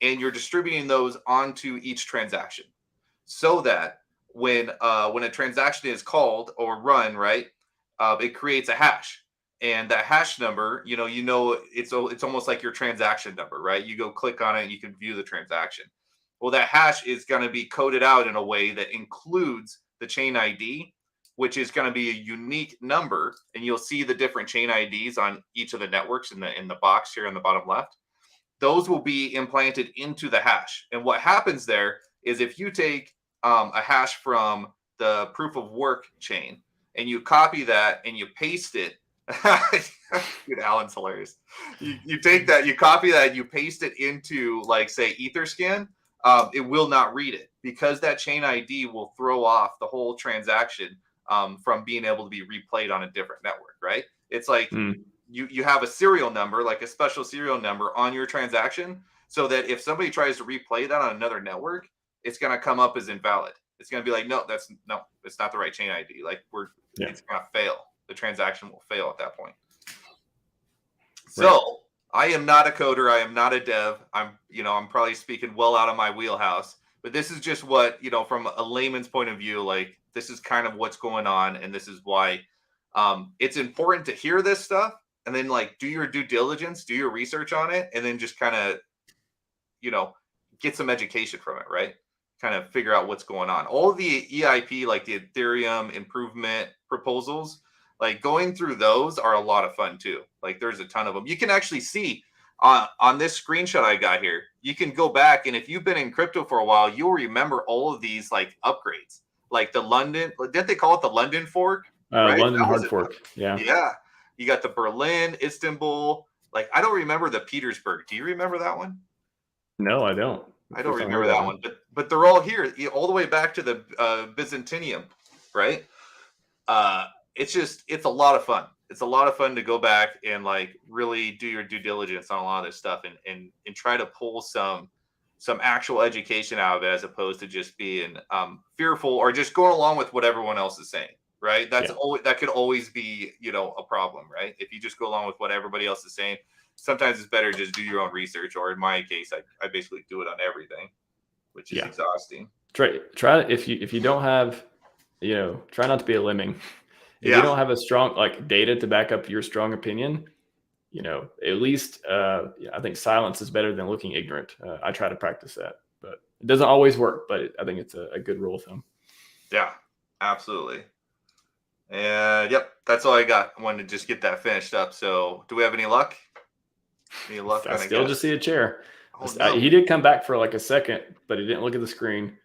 B: and you're distributing those onto each transaction, so that when a transaction is called or run, right, it creates a hash, and that hash number, it's almost like your transaction number, right? You go click on it and you can view the transaction. Well, that hash is going to be coded out in a way that includes the chain ID, which is going to be a unique number, and you'll see the different chain IDs on each of the networks in the box here on the bottom left. Those will be implanted into the hash. And what happens there is if you take a hash from the proof of work chain and you copy that and you paste it, dude, Alan's hilarious. You take that, you copy that, you paste it into like say Etherscan, it will not read it because that chain ID will throw off the whole transaction from being able to be replayed on a different network, right? It's like you have a serial number, like a special serial number on your transaction, so that if somebody tries to replay that on another network, it's going to come up as invalid. It's going to be like, no, it's not the right chain ID. Like it's going to fail. The transaction will fail at that point. So I am not a coder. I am not a dev. I'm probably speaking well out of my wheelhouse, but this is just what, from a layman's point of view, like this is kind of what's going on. And this is why it's important to hear this stuff and then like do your due diligence, do your research on it, and then just kind of, get some education from it, right? Kind of figure out what's going on. All of the EIP, like the Ethereum improvement proposals, like going through those are a lot of fun too. Like there's a ton of them. You can actually see on this screenshot I got here, you can go back, and if you've been in crypto for a while, you'll remember all of these like upgrades, like the London, didn't they call it the London fork? Right?
A: London hard fork. Yeah.
B: Yeah. You got the Berlin, Istanbul. Like, I don't remember the Petersburg. Do you remember that one?
A: No, I don't.
B: I don't remember that one, but they're all here, all the way back to the Byzantium, right? It's a lot of fun. It's a lot of fun to go back and like really do your due diligence on a lot of this stuff and try to pull some actual education out of it, as opposed to just being fearful or just going along with what everyone else is saying, right? That could always be, a problem, right? If you just go along with what everybody else is saying, sometimes it's better to just do your own research, or in my case, I basically do it on everything, which is exhausting.
A: Try if you don't have, try not to be a lemming. If you don't have a strong like data to back up your strong opinion, at least I think silence is better than looking ignorant. I try to practice that, but it doesn't always work. But I think it's a good rule of thumb. Yeah,
B: absolutely. And that's all I got. I wanted to just get that finished up. So, do we have any luck?
A: I still just see a chair.
B: Oh, no.
A: He did come back for like a second, but he didn't look at the screen,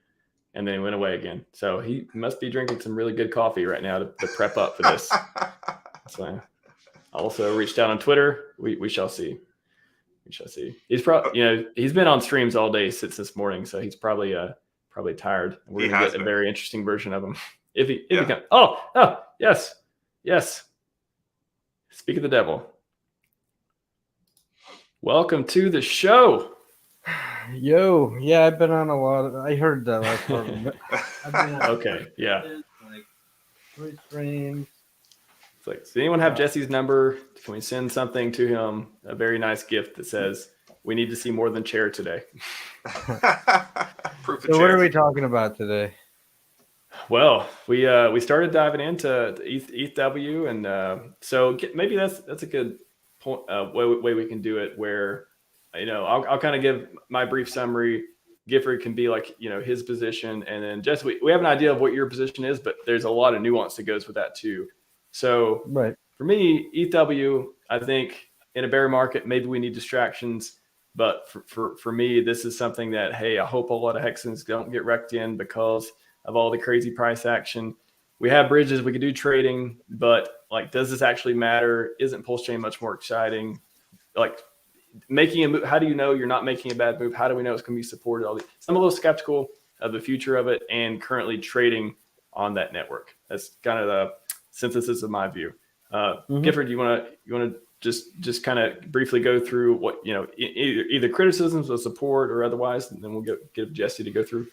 A: and then he went away again. So he must be drinking some really good coffee right now to prep up for this. So I also reached out on Twitter. We shall see. We shall see. He's probably he's been on streams all day since this morning, so he's probably tired. We're gonna get a very interesting version of him if he comes. Oh yes. Speak of the devil. Welcome to the show.
C: Yo, yeah, I've been on a lot. I heard that last part. I've been on
A: okay, yeah.
C: Like 3 streams.
A: It's like, does anyone have Jesse's number? Can we send something to him? A very nice gift that says, "We need to see more than chair today."
C: So what are we talking about today?
A: Well, we started diving into ETHW, and so maybe that's a good point, way we can do it, where I'll kind of give my brief summary. Gifford can be like his position, and then Jess, we have an idea of what your position is, but there's a lot of nuance that goes with that too. So for me, ETHW, I think in a bear market maybe we need distractions, but for me this is something that, hey, I hope a lot of Hexans don't get wrecked in because of all the crazy price action. We have bridges, we could do trading, but like, does this actually matter? Isn't PulseChain much more exciting? Like, making a move, how do you know you're not making a bad move? How do we know it's going to be supported? I'm a little skeptical of the future of it and currently trading on that network. That's kind of the synthesis of my view. Gifford, you want to just kind of briefly go through what either criticisms or support or otherwise, and then we'll give Jesse to go through.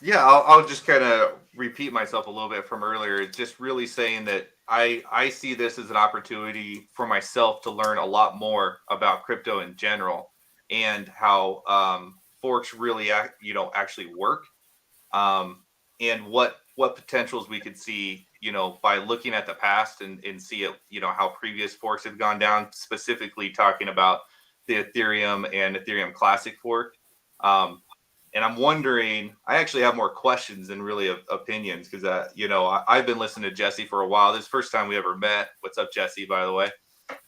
B: Yeah, I'll just kind of repeat myself a little bit from earlier. Just really saying that I see this as an opportunity for myself to learn a lot more about crypto in general and how forks really actually work, and what potentials we could see by looking at the past and see it, how previous forks have gone down, specifically talking about the Ethereum and Ethereum Classic fork. And I'm wondering, I actually have more questions than really opinions, because, I've been listening to Jesse for a while. This is the first time we ever met. What's up, Jesse, by the way?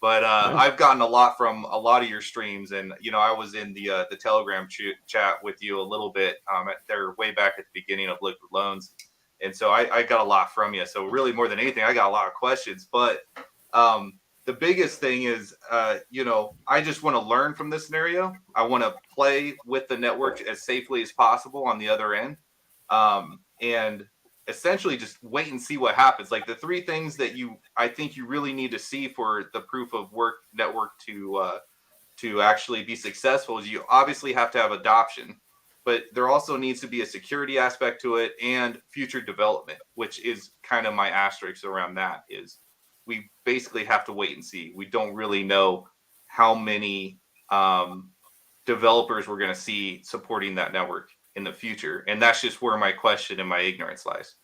B: But I've gotten a lot from a lot of your streams. And, I was in the Telegram chat with you a little bit. They're way back at the beginning of Liquid Loans. And so I got a lot from you. So really, more than anything, I got a lot of questions. But the biggest thing is, I just want to learn from this scenario. I want to play with the network as safely as possible on the other end. And essentially just wait and see what happens. Like the three things that I think you really need to see for the proof of work network to actually be successful is you obviously have to have adoption, but there also needs to be a security aspect to it and future development, which is kind of my asterisk around that is we basically have to wait and see. We don't really know how many developers we're going to see supporting that network in the future. And that's just where my question and my ignorance lies.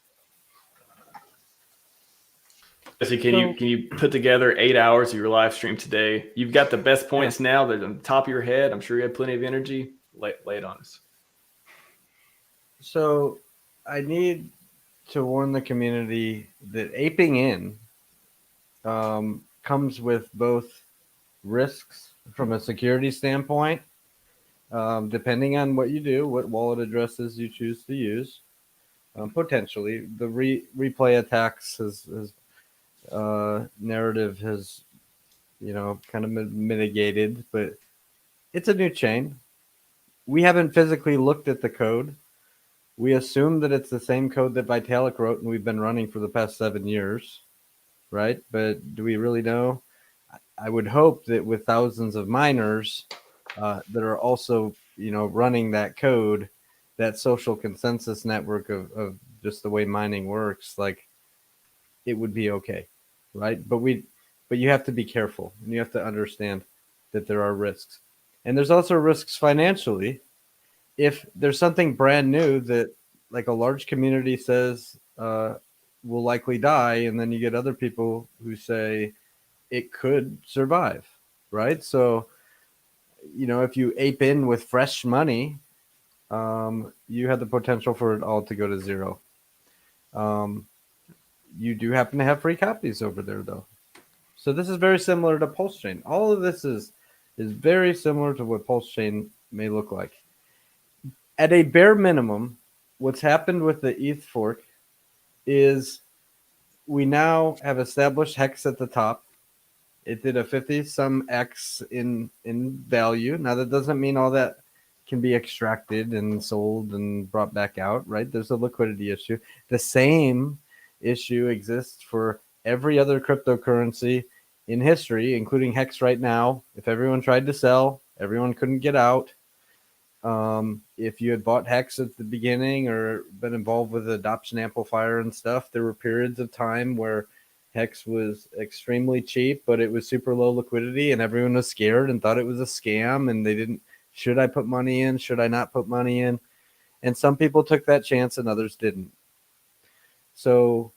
A: Jesse, can you put together 8 hours of your live stream today? You've got the best points now. They're on the top of your head. I'm sure you have plenty of energy. Lay it on us.
C: So I need to warn the community that aping in comes with both risks from a security standpoint, depending on what you do, what wallet addresses you choose to use. Potentially, the replay attacks has narrative has, kind of mitigated, but it's a new chain. We haven't physically looked at the code. We assume that it's the same code that Vitalik wrote and we've been running for the past 7 years, right? But do we really know? I would hope that with thousands of miners that are also, running that code, that social consensus network of just the way mining works, like it would be okay, right? But you have to be careful and you have to understand that there are risks. And there's also risks financially. If there's something brand new that like a large community says will likely die, and then you get other people who say it could survive, right? So, if you ape in with fresh money, you have the potential for it all to go to zero. You do happen to have free copies over there, though. So this is very similar to PulseChain. All of this is very similar to what PulseChain may look like. At a bare minimum, what's happened with the ETH fork is we now have established HEX at the top. It did a 50-some X in value. Now, that doesn't mean all that can be extracted and sold and brought back out, right? There's a liquidity issue. The same issue exists for every other cryptocurrency in history, including HEX right now. If everyone tried to sell, everyone couldn't get out. If you had bought HEX at the beginning or been involved with adoption amplifier and stuff, there were periods of time where HEX was extremely cheap, but it was super low liquidity and everyone was scared and thought it was a scam and they didn't, should I put money in? Should I not put money in? And some people took that chance and others didn't. So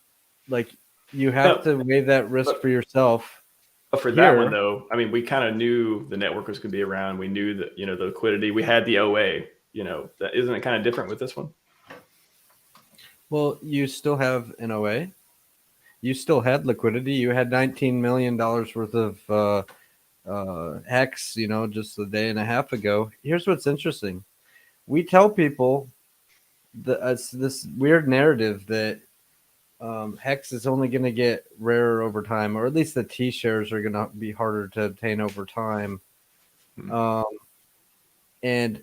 C: like you have to weigh that risk for yourself.
A: But for that one though, I mean, we kind of knew the network was going to be around. We knew that, the liquidity, we had the OA, that isn't it kind of different with this one?
C: Well, you still have an OA. You still had liquidity. You had $19 million worth of HEX, just a day and a half ago. Here's what's interesting. We tell people this weird narrative that HEX is only going to get rarer over time, or at least the T shares are going to be harder to obtain over time. And,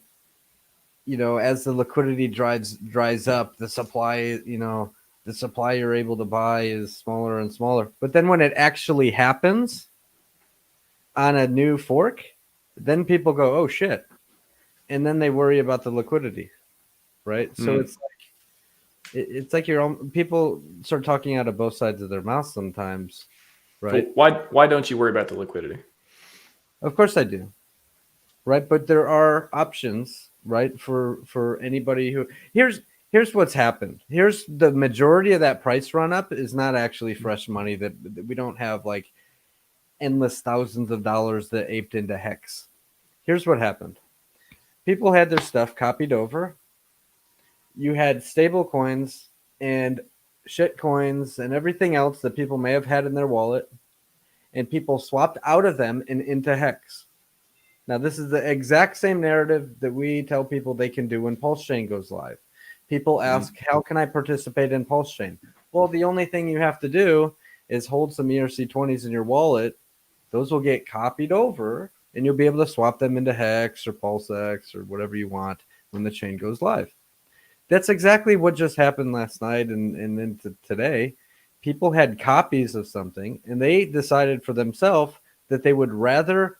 C: as the liquidity dries up, the supply, the supply you're able to buy is smaller and smaller. But then when it actually happens on a new fork, then people go, oh shit. And then they worry about the liquidity, right? So it's like your own, people start talking out of both sides of their mouth sometimes, right?
A: Why don't you worry about the liquidity?
C: Of course I do, right? But there are options, right? For anybody who, here's what's happened. Here's the majority of that price run up is not actually fresh money that we don't have like endless thousands of dollars that aped into HEX. Here's what happened. People had their stuff copied over. You had stable coins and shit coins and everything else that people may have had in their wallet, and people swapped out of them and into HEX. Now, this is the exact same narrative that we tell people they can do when PulseChain goes live. People ask, how can I participate in PulseChain? Well, the only thing you have to do is hold some ERC20s in your wallet. Those will get copied over, and you'll be able to swap them into HEX or PulseX or whatever you want when the chain goes live. That's exactly what just happened last night and into today. People had copies of something, and they decided for themselves that they would rather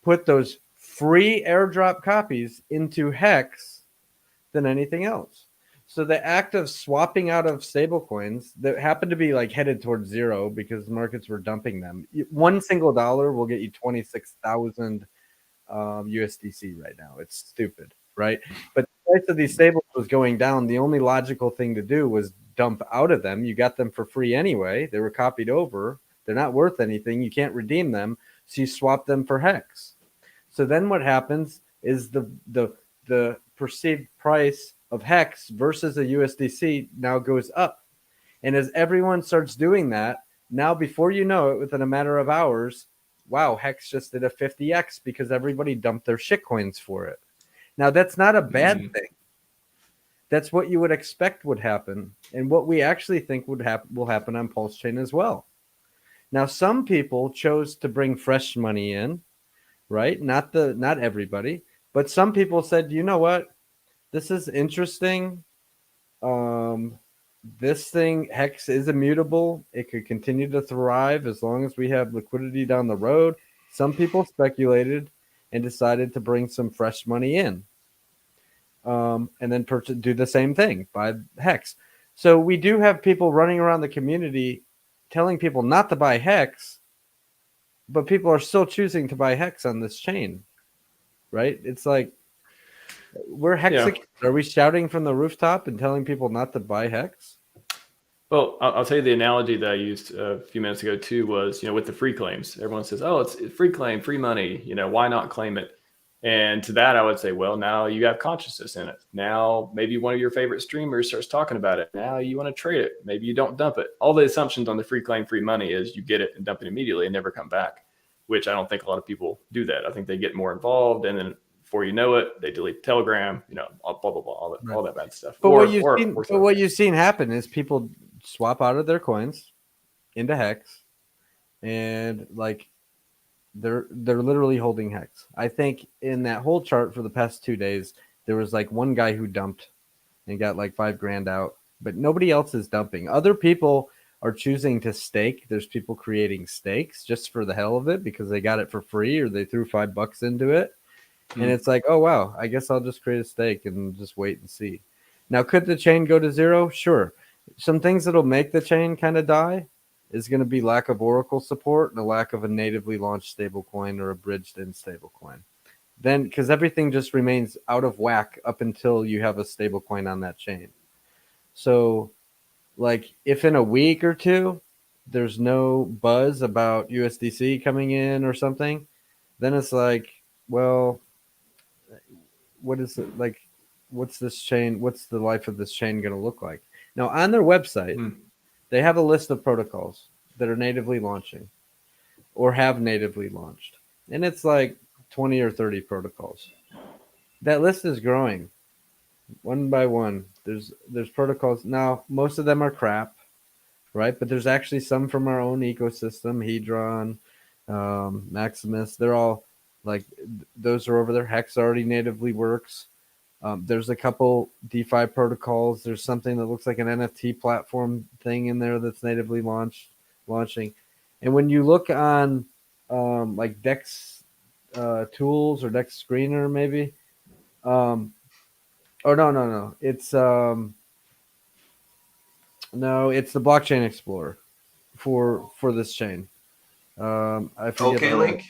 C: put those free airdrop copies into HEX than anything else. So the act of swapping out of stablecoins that happen to be like headed towards zero because markets were dumping them. One single dollar will get you 26,000 USDC right now. It's stupid, right? But the price of these stables was going down. The only logical thing to do was dump out of them. You got them for free anyway. They were copied over. They're not worth anything. You can't redeem them. So you swap them for HEX. So then what happens is the perceived price of HEX versus a USDC now goes up. And as everyone starts doing that, now before you know it, within a matter of hours, wow, HEX just did a 50x because everybody dumped their shitcoins for it. Now, that's not a bad thing. That's what you would expect would happen, and what we actually think will happen on PulseChain as well. Now, some people chose to bring fresh money in, right? Not everybody, but some people said, you know what? This is interesting. This thing, HEX, is immutable. It could continue to thrive as long as we have liquidity down the road. Some people speculated and decided to bring some fresh money in, and then do the same thing, buy HEX. So we do have people running around the community telling people not to buy HEX, but people are still choosing to buy HEX on this chain, right? It's like, we're HEX. Yeah. Are we shouting from the rooftop and telling people not to buy HEX?
A: Well, I'll tell you the analogy that I used a few minutes ago too was, with the free claims. Everyone says, oh, it's free claim, free money, why not claim it? And to that, I would say, well, now you have consciousness in it. Now, maybe one of your favorite streamers starts talking about it. Now you want to trade it. Maybe you don't dump it. All the assumptions on the free claim, free money is you get it and dump it immediately and never come back, which I don't think a lot of people do that. I think they get more involved, and then before you know it, they delete Telegram, blah, blah, blah, all that bad stuff.
C: But what you've seen happen is people swap out of their coins into HEX, and like they're literally holding HEX. I think in that whole chart for the past 2 days, there was like one guy who dumped and got like $5,000 out, but nobody else is dumping. Other people are choosing to stake. There's people creating stakes just for the hell of it because they got it for free or they threw $5 into it. And it's like, oh, wow, I guess I'll just create a stake and just wait and see. Now, could the chain go to zero? Sure. Some things that'll make the chain kind of die is going to be lack of Oracle support and a lack of a natively launched stablecoin or a bridged-in stablecoin. Then, because everything just remains out of whack up until you have a stablecoin on that chain. So, like, if in a week or two there's no buzz about USDC coming in or something, then it's like, well, what is it like? What's this chain? What's the life of this chain going to look like? Now, on their website, they have a list of protocols that are natively launching or have natively launched. And it's like 20 or 30 protocols. That list is growing one by one. There's protocols. Now, most of them are crap, right? But there's actually some from our own ecosystem, Hedron, Maximus. They're all like, those are over there. HEX already natively works. There's a couple DeFi protocols. There's something that looks like an NFT platform thing in there that's natively launching. And when you look on like Dex Tools or Dex Screener, maybe. No. It's it's the Blockchain Explorer for this chain. I forget.
B: Okay, Link.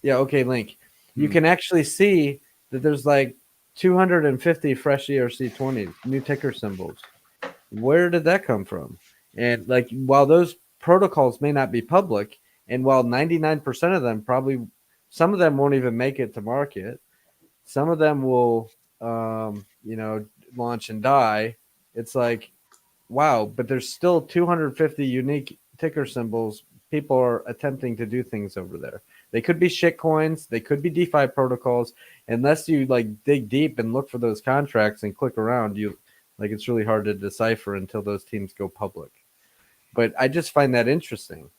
C: Yeah, okay, Link. You can actually see that there's like 250 fresh ERC20s, new ticker symbols. Where did that come from? And like, while those protocols may not be public, and while 99% of them probably, some of them won't even make it to market, some of them will, launch and die. It's like, wow, but there's still 250 unique ticker symbols. People are attempting to do things over there. They could be shit coins. They could be DeFi protocols. Unless you like dig deep and look for those contracts and click around, it's really hard to decipher until those teams go public. But I just find that interesting.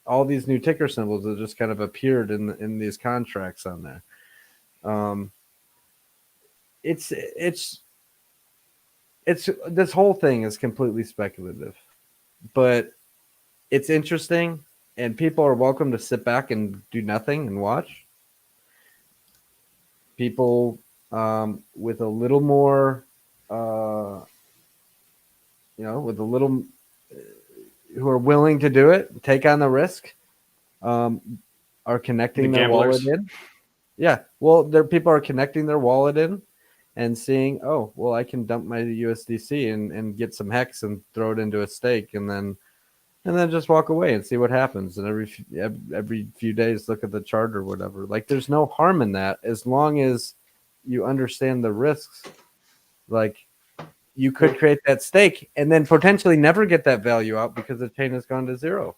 C: All these new ticker symbols that just kind of appeared in these contracts on there. It's this whole thing is completely speculative, but it's interesting, and people are welcome to sit back and do nothing and watch. People with a little more, with a little, who are willing to do it, take on the risk, are connecting their wallet in. Yeah, well, people are connecting their wallet in and seeing, oh, well, I can dump my USDC and get some HEX and throw it into a stake, and then just walk away and see what happens. And every few days, look at the chart or whatever. Like, there's no harm in that as long as you understand the risks. Like, you could create that stake and then potentially never get that value out because the chain has gone to zero.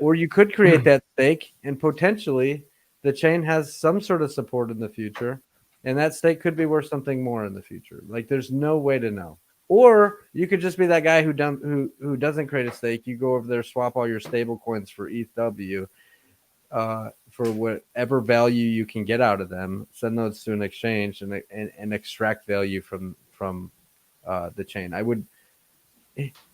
C: Or you could create that stake and potentially the chain has some sort of support in the future, and that stake could be worth something more in the future. Like, there's no way to know. Or you could just be that guy who doesn't create a stake. You go over there, swap all your stable coins for ETHW for whatever value you can get out of them, send those to an exchange and extract value from the chain. I would,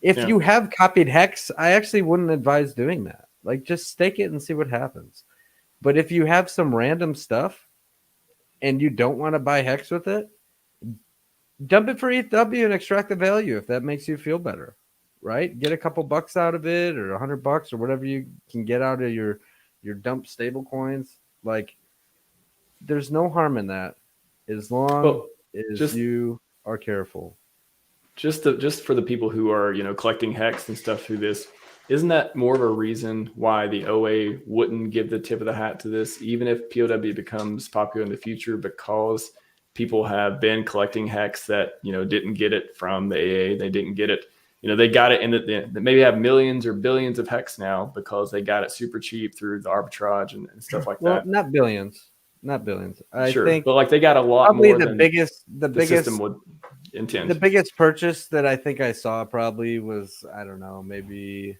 C: if you have copied HEX, I actually wouldn't advise doing that. Like, just stake it and see what happens. But if you have some random stuff and you don't want to buy HEX with it, dump it for ETHW and extract the value if that makes you feel better, right? Get a couple bucks out of it, or $100 or whatever you can get out of your dump stable coins. Like, there's no harm in that as long as you are careful.
A: Just for the people who are, collecting HEX and stuff through this, isn't that more of a reason why the OA wouldn't give the tip of the hat to this, even if POW becomes popular in the future, because people have been collecting HEX that, didn't get it from the AA. They didn't get it. They got it in they maybe have millions or billions of HEX now because they got it super cheap through the arbitrage and stuff like that.
C: Well, not billions. I think,
A: but like they got a lot more than the system would intend.
C: The biggest purchase that I think I saw probably was, I don't know, maybe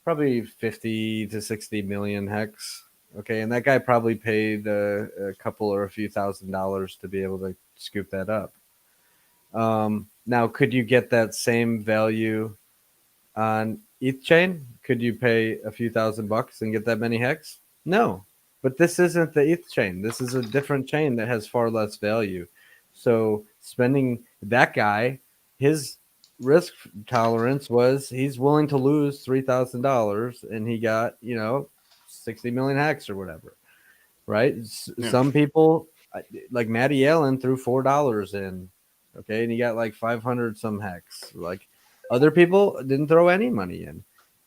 C: probably 50 to 60 million HEX. Okay, and that guy probably paid a couple or a few $1,000s to be able to scoop that up. Now, could you get that same value on ETH chain? Could you pay a few $1,000 and get that many HEX? No, but this isn't the ETH chain. This is a different chain that has far less value. So spending that guy, his risk tolerance was he's willing to lose $3,000, and he got 60 million HEX or whatever, right? Yeah. Some people like Matty Allen threw $4 in, okay, and he got like 500 some HEX. Like, other people didn't throw any money in.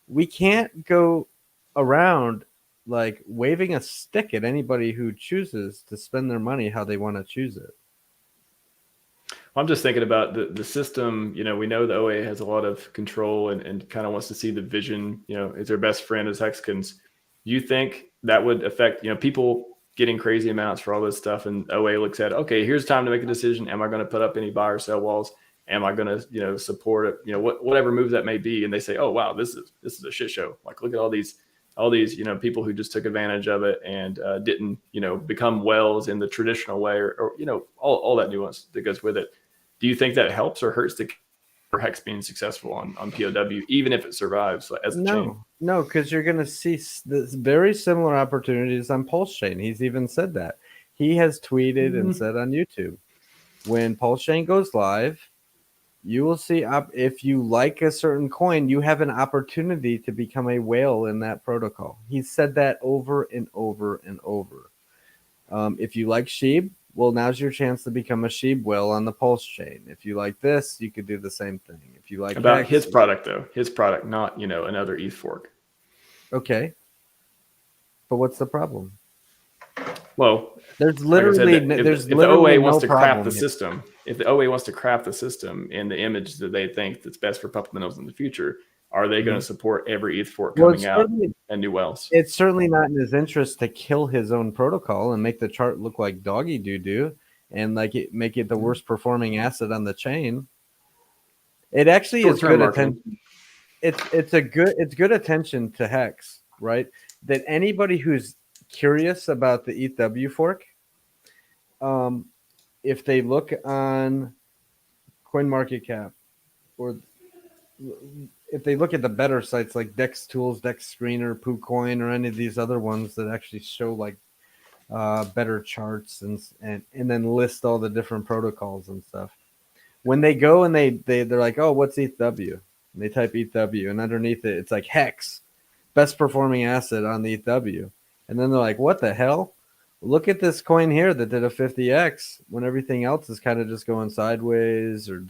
C: We can't go around like waving a stick at anybody who chooses to spend their money how they want to choose it.
A: I'm just thinking about the system. We know the OA has a lot of control and kind of wants to see the vision, is their best friend as Hexicans. You think that would affect, people getting crazy amounts for all this stuff, and OA looks at, okay, here's time to make a decision. Am I going to put up any buy or sell walls? Am I going to, support it? Whatever move that may be. And they say, oh, wow, this is a shit show. Like, look at all these, people who just took advantage of it and didn't, become whales in the traditional way or all that nuance that goes with it. Do you think that helps or hurts the HEX being successful on POW, even if it survives as a chain?
C: No, because you're going to see this very similar opportunities on PulseChain. He's even said that. He has tweeted and said on YouTube, when PulseChain goes live, you will see if you like a certain coin, you have an opportunity to become a whale in that protocol. He's said that over and over and over. If you like SHIB, well, now's your chance to become a SHIB whale on the PulseChain. If you like this, you could do the same thing. If you like
A: about his product, though, not another ETH fork.
C: Okay, but what's the problem?
A: Well,
C: there's literally
A: if the OA wants to craft the system, if the OA wants to craft the system in the image that they think that's best for puppet minnows in the future, are they going to support every ETH fork coming out and new wells?
C: It's certainly not in his interest to kill his own protocol and make the chart look like doggy doo-doo and make it the worst performing asset on the chain. It actually is good attention. It's good attention to HEX, right? That anybody who's curious about the ETHW fork, if they look on CoinMarketCap, or if they look at the better sites like Dex Tools, Dex Screener, PooCoin, or any of these other ones that actually show like better charts and then list all the different protocols and stuff. When they go and they're like, oh, what's ETHW? And they type ETHW, and underneath it, it's like HEX, best performing asset on the ETHW. And then they're like, what the hell? Look at this coin here that did a 50x when everything else is kind of just going sideways or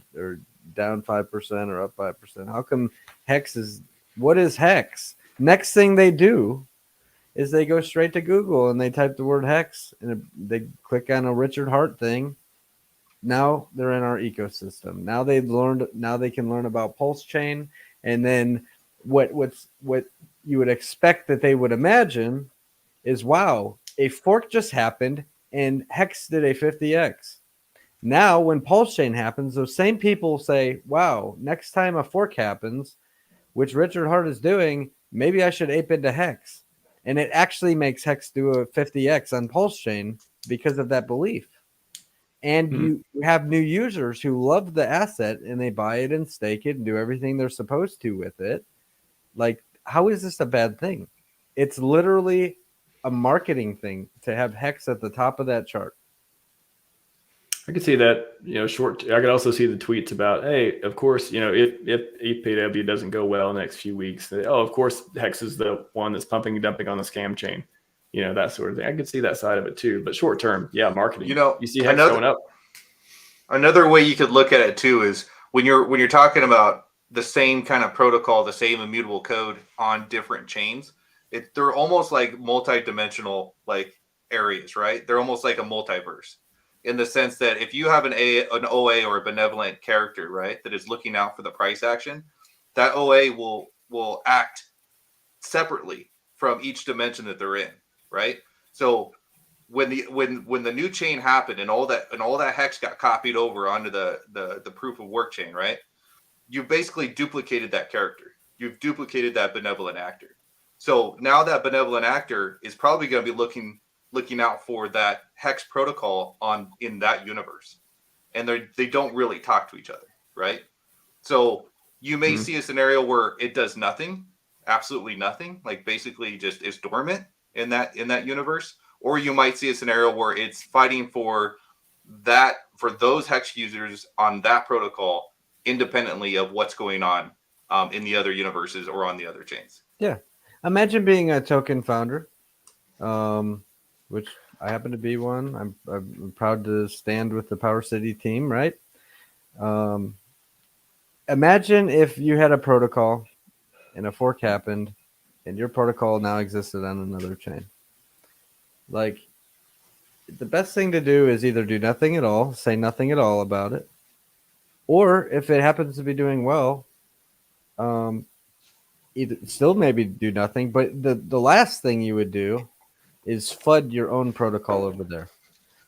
C: down 5% or up 5%. How come HEX is, what is HEX? Next thing they do is they go straight to Google and they type the word HEX and they click on a Richard Hart thing. Now they're in our ecosystem. Now they can learn about PulseChain, and then what you would expect that they would imagine is, wow, a fork just happened and HEX did a 50x. Now when PulseChain happens, those same people say, wow, next time a fork happens, which Richard Hart is doing, maybe I should ape into HEX. And it actually makes HEX do a 50x on PulseChain because of that belief. And you have new users who love the asset and they buy it and stake it and do everything they're supposed to with it. Like, how is this a bad thing? It's literally a marketing thing to have HEX at the top of that chart.
A: I could see that, I could also see the tweets about, hey, of course, if ETHW doesn't go well in the next few weeks, of course, HEX is the one that's pumping and dumping on the scam chain, that sort of thing. I could see that side of it too. But short term, yeah, marketing. You see HEX going up.
B: Another way you could look at it too is when you're talking about the same kind of protocol, the same immutable code on different chains, they're almost like multi-dimensional like areas, right? They're almost like a multiverse, in the sense that if you have an OA or a benevolent character, right, that is looking out for the price action, that OA will act separately from each dimension that they're in, right? So when the new chain happened and all that HEX got copied over onto the proof of work chain, right? You've basically duplicated that character. You've duplicated that benevolent actor. So now that benevolent actor is probably going to be looking out for that HEX protocol in that universe, and they don't really talk to each other, right? So you may see a scenario where it does nothing, absolutely nothing, like basically just is dormant in that universe, or you might see a scenario where it's fighting for those HEX users on that protocol independently of what's going on in the other universes or on the other chains.
C: Yeah, imagine being a token founder. Which I happen to be one. I'm proud to stand with the Power City team, right? Imagine if you had a protocol and a fork happened and your protocol now existed on another chain. Like, the best thing to do is either do nothing at all, say nothing at all about it, or if it happens to be doing well, either still maybe do nothing. But the last thing you would do is FUD your own protocol over there,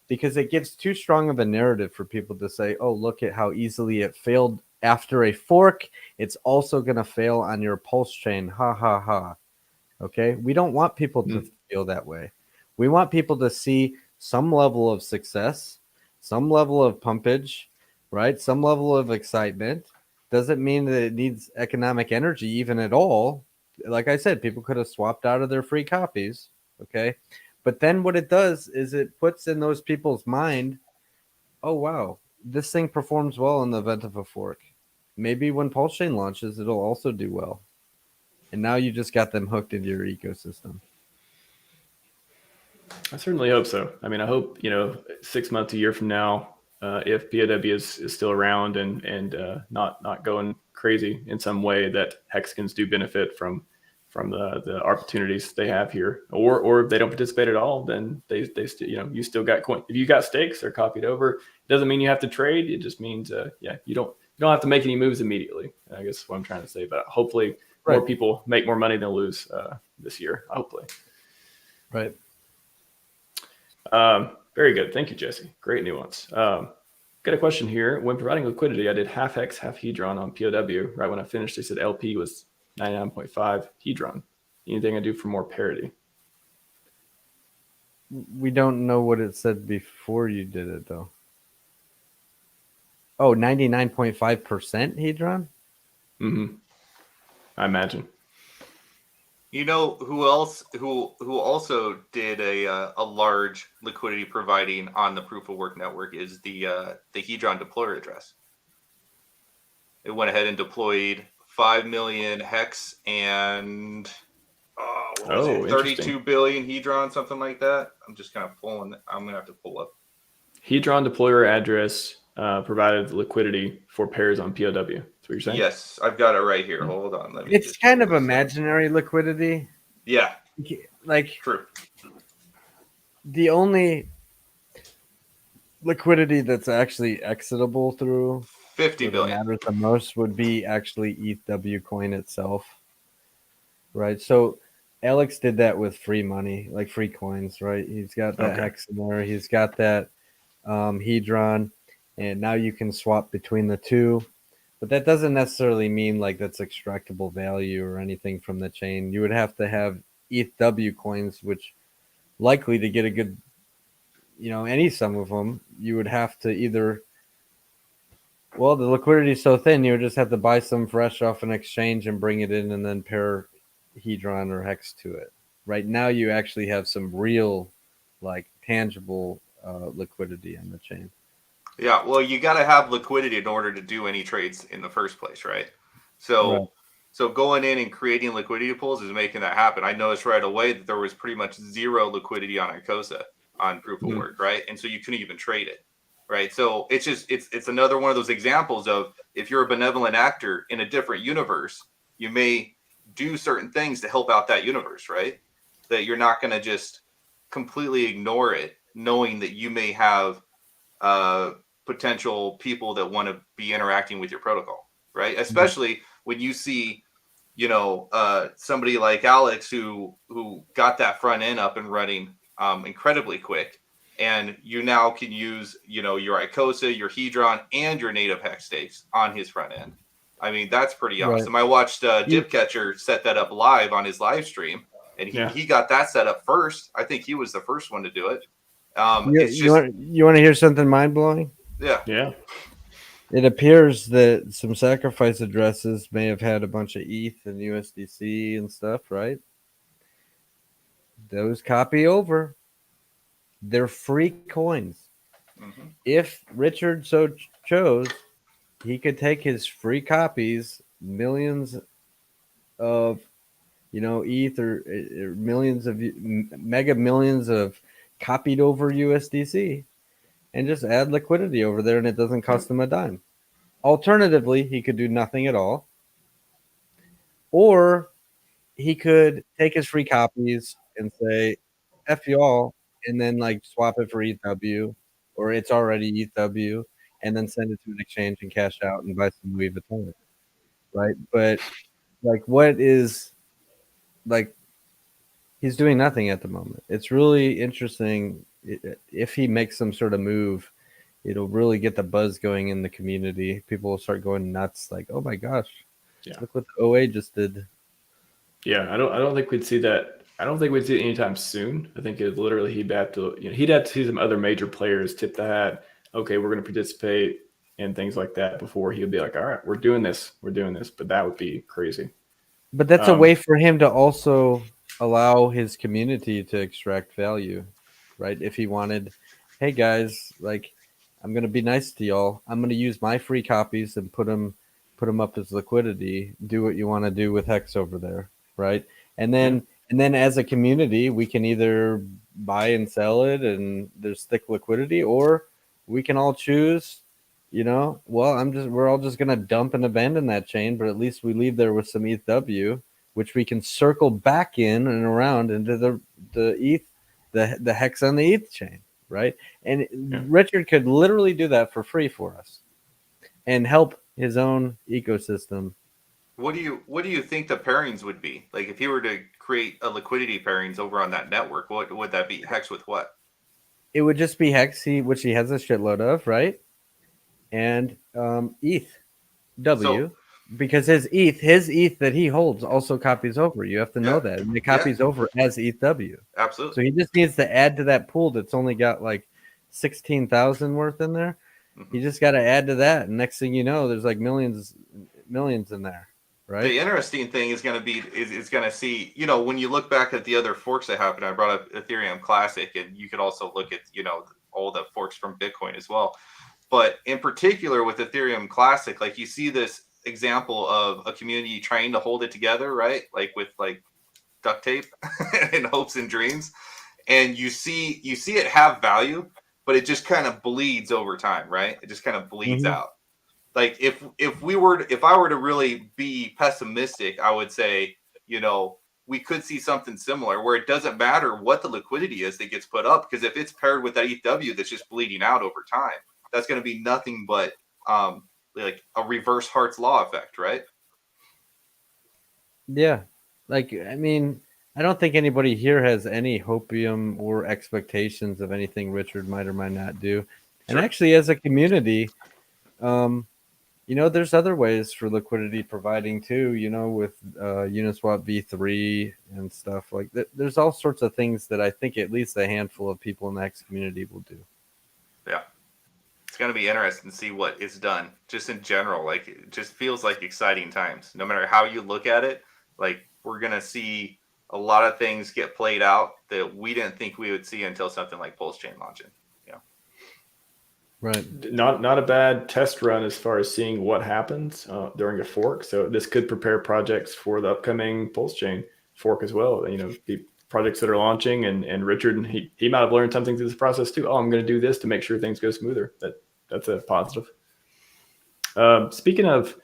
C: because it gives too strong of a narrative for people to say, oh, look at how easily it failed after a fork. It's also going to fail on your pulse chain. Ha, ha, ha. Okay. We don't want people to feel that way. We want people to see some level of success, some level of pumpage, right? Some level of excitement. Doesn't mean that it needs economic energy even at all. Like I said, people could have swapped out of their free copies. Okay. But then what it does is it puts in those people's mind, oh, wow, this thing performs well in the event of a fork. Maybe when PulseChain launches, it'll also do well. And now you just got them hooked into your ecosystem.
A: I certainly hope so. I mean, I hope, 6 months, a year from now, if POW is still around and not going crazy in some way, that Hexicans do benefit from the opportunities they have here, or if they don't participate at all, then they still, you still got coin. If you got stakes, they're copied over. It doesn't mean you have to trade. It just means, you don't have to make any moves immediately. I guess is what I'm trying to say. But hopefully, more people make more money than lose this year. Hopefully,
C: right.
A: Very good. Thank you, Jesse. Great nuance. Got a question here. When providing liquidity, I did half HEX, half Hedron on POW. Right when I finished, they said LP was 99.5 Hedron. Anything I do for more parity?
C: We don't know what it said before you did it, though. Oh, 99.5% Hedron?
A: Mm-hmm. I imagine.
B: You know who else who also did a large liquidity providing on the proof of work network is the Hedron deployer address. It went ahead and deployed 5 million hex and what was it? 32 billion Hedron, something like that. I'm just kind of pulling. I'm gonna have to pull up.
A: Hedron deployer address provided liquidity for pairs on POW. That's what you're saying?
B: Yes, I've got it right here. Hold on. Let me.
C: It's kind of imaginary liquidity.
B: Yeah.
C: Like
B: True.
C: The only liquidity that's actually exitable through
B: 50 billion.
C: That matters the most would be actually ETHW coin itself, right? So Alex did that with free money, like free coins, right? He's got that hex in there. He's got that Hedron, and now you can swap between the two. But that doesn't necessarily mean like that's extractable value or anything from the chain. You would have to have ETHW coins, which likely to get a good, any sum of them, you would have to either, well, the liquidity is so thin, you would just have to buy some fresh off an exchange and bring it in and then pair Hedron or Hex to it. Right now, you actually have some real, like, tangible liquidity on the chain.
B: Yeah, well, you got to have liquidity in order to do any trades in the first place, right? So going in and creating liquidity pools is making that happen. I noticed right away that there was pretty much zero liquidity on Icosa on proof of work, right? And so you couldn't even trade it, right? So it's just it's another one of those examples of if you're a benevolent actor in a different universe, you may do certain things to help out that universe, right? That you're not going to just completely ignore it, knowing that you may have potential people that want to be interacting with your protocol, right? Especially when you see, somebody like Alex who got that front end up and running incredibly quick, and you now can use, your Icosa, your Hedron, and your native hex stakes on his front end. I mean, that's pretty awesome. I watched Dipcatcher set that up live on his live stream, and he got that set up first. I think he was the first one to do it.
C: You want to hear something mind blowing?
B: Yeah.
C: It appears that some sacrifice addresses may have had a bunch of ETH and USDC and stuff, right? Those copy over. They're free coins. Mm-hmm. If Richard so chose, he could take his free copies, millions of, ETH or millions of mega millions of copied over USDC, and just add liquidity over there, and it doesn't cost him a dime. Alternatively, he could do nothing at all. Or he could take his free copies and say, F you all, and then like swap it for ETHW, or it's already ETHW, and then send it to an exchange and cash out and buy some Louis Vuitton. Right? But like he's doing nothing at the moment. It's really interesting. If he makes some sort of move, it'll really get the buzz going in the community. People will start going nuts, like, "Oh my gosh, look what the OA just did."
A: Yeah, I don't think we'd see that. I don't think we'd see it anytime soon. I think it literally he'd have to see some other major players tip the hat. Okay, we're going to participate and things like that before he would be like, "All right, we're doing this." But that would be crazy.
C: But that's a way for him to also allow his community to extract value, right? If he wanted, hey guys, like, I'm going to be nice to y'all. I'm going to use my free copies and put them up as liquidity. Do what you want to do with Hex over there, right? And then as a community, we can either buy and sell it, and there's thick liquidity, or we can all choose, well, we're all just going to dump and abandon that chain, but at least we leave there with some ETHW, which we can circle back in and around into the ETH, the Hex on the ETH chain, right? And Richard could literally do that for free for us and help his own ecosystem.
B: What do you think the pairings would be? Like if he were to create a liquidity pairings over on that network, what would that be? Hex with what?
C: It would just be Hex, which he has a shitload of, right? And ETHW, because his ETH that he holds also copies over. You have to know that. And it copies over as ETHW.
B: Absolutely.
C: So he just needs to add to that pool that's only got like 16,000 worth in there. You just got to add to that, and next thing you know, there's like millions in there, right?
B: The interesting thing is going to be is going to see, you know, when you look back at the other forks that happened. I brought up Ethereum Classic, and you could also look at, you know, all the forks from Bitcoin as well. But in particular with Ethereum Classic, like you see this example of a community trying to hold it together, right? Like with like duct tape and hopes and dreams, and you see it have value, but it just kind of bleeds over time, right? It just kind of bleeds out. Like if I were to really be pessimistic, I would say, you know, we could see something similar where it doesn't matter what the liquidity is that gets put up, because if it's paired with that ETHW that's just bleeding out over time, that's going to be nothing but like a reverse Hart's law effect, right?
C: Yeah. Like, I mean, I don't think anybody here has any hopium or expectations of anything Richard might or might not do. And actually, as a community, you know, there's other ways for liquidity providing too, you know, with Uniswap v3 and stuff like that. There's all sorts of things that I think at least a handful of people in the HEX community will do.
B: Yeah. It's going to be interesting to see what is done just in general. Like, it just feels like exciting times. No matter how you look at it, like we're going to see a lot of things get played out that we didn't think we would see until something like PulseChain launching. Yeah.
C: Right.
A: Not a bad test run as far as seeing what happens during a fork. So this could prepare projects for the upcoming PulseChain fork as well. You know, the projects that are launching, and Richard, he might have learned something through this process too. Oh, I'm going to do this to make sure things go smoother. That's a positive. Speaking of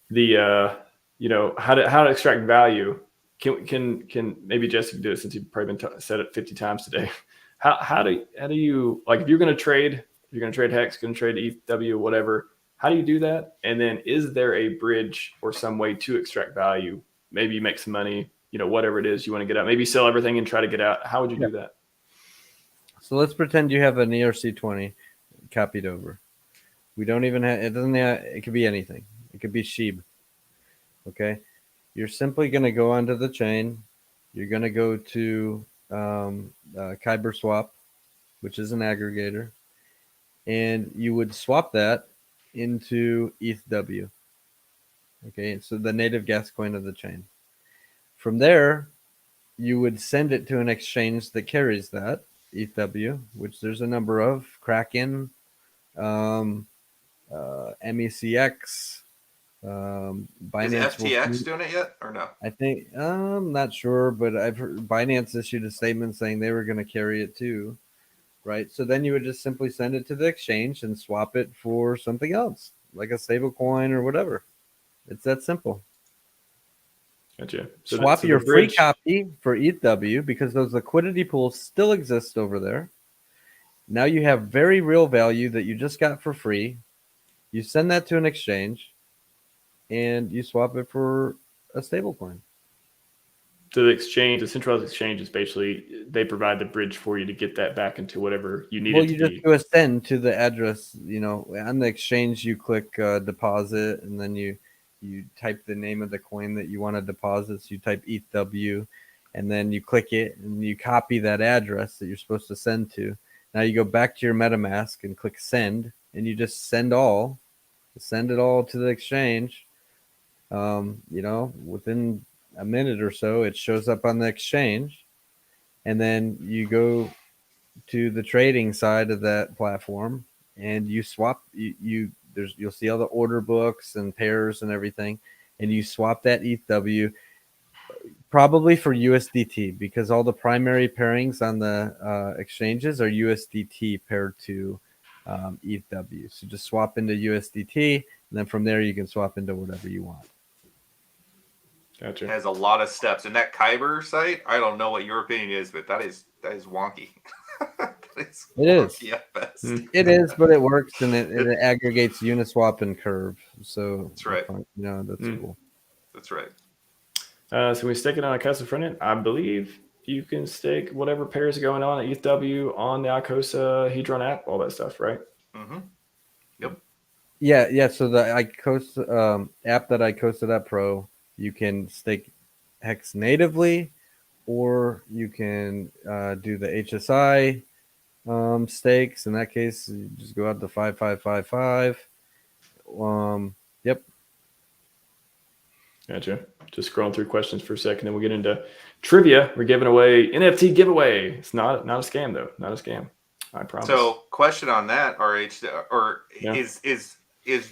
A: the you know, how to extract value, can maybe Jesse do it, since you've probably been said it 50 times today. How do you, like, if you're going to trade HEX, going to trade ETHW, whatever, how do you do that? And then is there a bridge or some way to extract value? Maybe you make some money, you know, whatever it is you want to get out, maybe sell everything and try to get out. How would you do that?
C: So let's pretend you have an ERC20 copied over. We don't even have, it could be anything. It could be SHIB. Okay. You're simply going to go onto the chain. You're going to go to Kyber Swap, which is an aggregator, and you would swap that into ETHW. Okay. So the native gas coin of the chain. From there, you would send it to an exchange that carries that ETHW, which there's a number of: Kraken, MECX, Binance.
B: Is FTX doing it yet or no?
C: I think I'm not sure, but I've heard Binance issued a statement saying they were going to carry it too, right? So then you would just simply send it to the exchange and swap it for something else, like a stable coin or whatever. It's that simple.
A: Gotcha.
C: Swap your free copy for ETHW, because those liquidity pools still exist over there. Now you have very real value that you just got for free. You send that to an exchange, and you swap it for a stable coin.
A: So the exchange, the centralized exchange, is basically, they provide the bridge for you to get that back into whatever you need it to be.
C: Well, you just do a send to the address. You know, on the exchange, you click deposit, and then you type the name of the coin that you want to deposit. So you type ETHW, and then you click it, and you copy that address that you're supposed to send to. Now you go back to your MetaMask and click send, and you just send it all to the exchange. You know, within a minute or so, it shows up on the exchange, and then you go to the trading side of that platform, and you swap. You'll see all the order books and pairs and everything, and you swap that ETHW probably for USDT, because all the primary pairings on the exchanges are USDT paired to ETHW. So just swap into USDT, and then from there you can swap into whatever you want.
A: Gotcha.
B: It has a lot of steps. And that Kyber site, I don't know what your opinion is, but that is wonky.
C: It is. It is, but it works, and it aggregates Uniswap and Curve. So
B: that's right.
C: You know, that's cool.
B: That's right.
A: So we stick it on a custom front end. I believe you can stake whatever pairs are going on at ETHW on the Icosa Hedron app, all that stuff, right?
B: Mm-hmm. Yep.
C: Yeah. So the Icosa app that Icosa.pro, you can stake HEX natively, or you can do the HSI stakes. In that case, you just go out to 5555. Yep.
A: Gotcha. Just scrolling through questions for a second, then we'll get into trivia. We're giving away NFT giveaway. It's not a scam though. Not a scam. I promise.
B: So, question on that, RH, or
A: Yeah.
B: is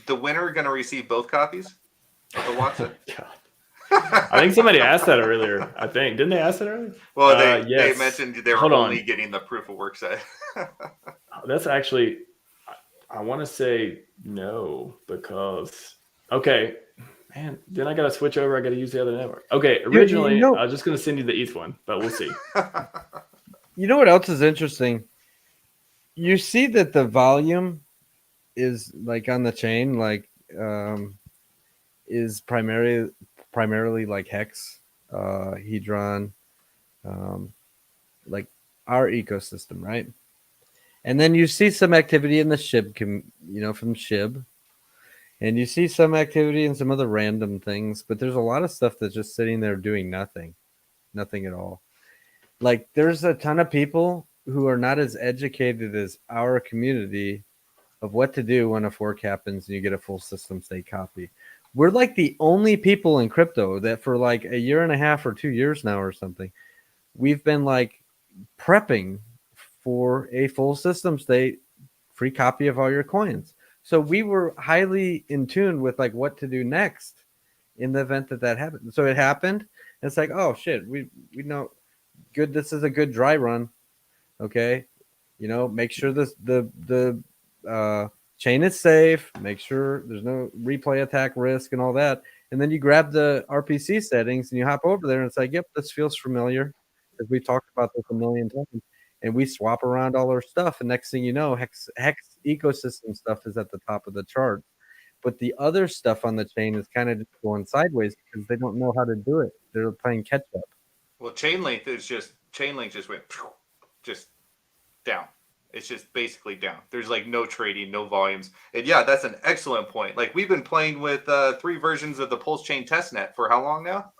B: the winner going to receive both copies of the Watsa?
A: God. I think somebody asked that earlier. I think didn't they ask that earlier?
B: Well, they
A: yes.
B: mentioned they were
A: Hold
B: only
A: on.
B: getting the proof of work set.
A: That's actually, I want to say no because okay, man. Then I got to switch over. I got to use the other network. Okay, originally I was just going to send you the ETH one, but we'll see.
C: You know what else is interesting? You see that the volume is like on the chain, like is primarily like HEX, Hedron, like our ecosystem, right? And then you see some activity in the SHIB, from SHIB, and you see some activity in some other random things, but there's a lot of stuff that's just sitting there doing nothing at all. Like there's a ton of people who are not as educated as our community of what to do when a fork happens and you get a full system state copy. We're like the only people in crypto that for like a year and a half or 2 years now or something, we've been like prepping for a full system state free copy of all your coins. So we were highly in tune with like what to do next in the event that happened. So it happened. And it's like, oh shit, we know good. This is a good dry run. Okay. Make sure the chain is safe, make sure there's no replay attack risk and all that. And then you grab the RPC settings and you hop over there and it's like, yep, this feels familiar because we talked about this a million times. And we swap around all our stuff. And next thing you know, HEX ecosystem stuff is at the top of the chart. But the other stuff on the chain is kind of just going sideways because they don't know how to do it. They're playing catch up.
B: Well, Chainlink just went just down. It's just basically down. There's like no trading, no volumes. And yeah, that's an excellent point. Like we've been playing with 3 versions of the PulseChain testnet for how long now?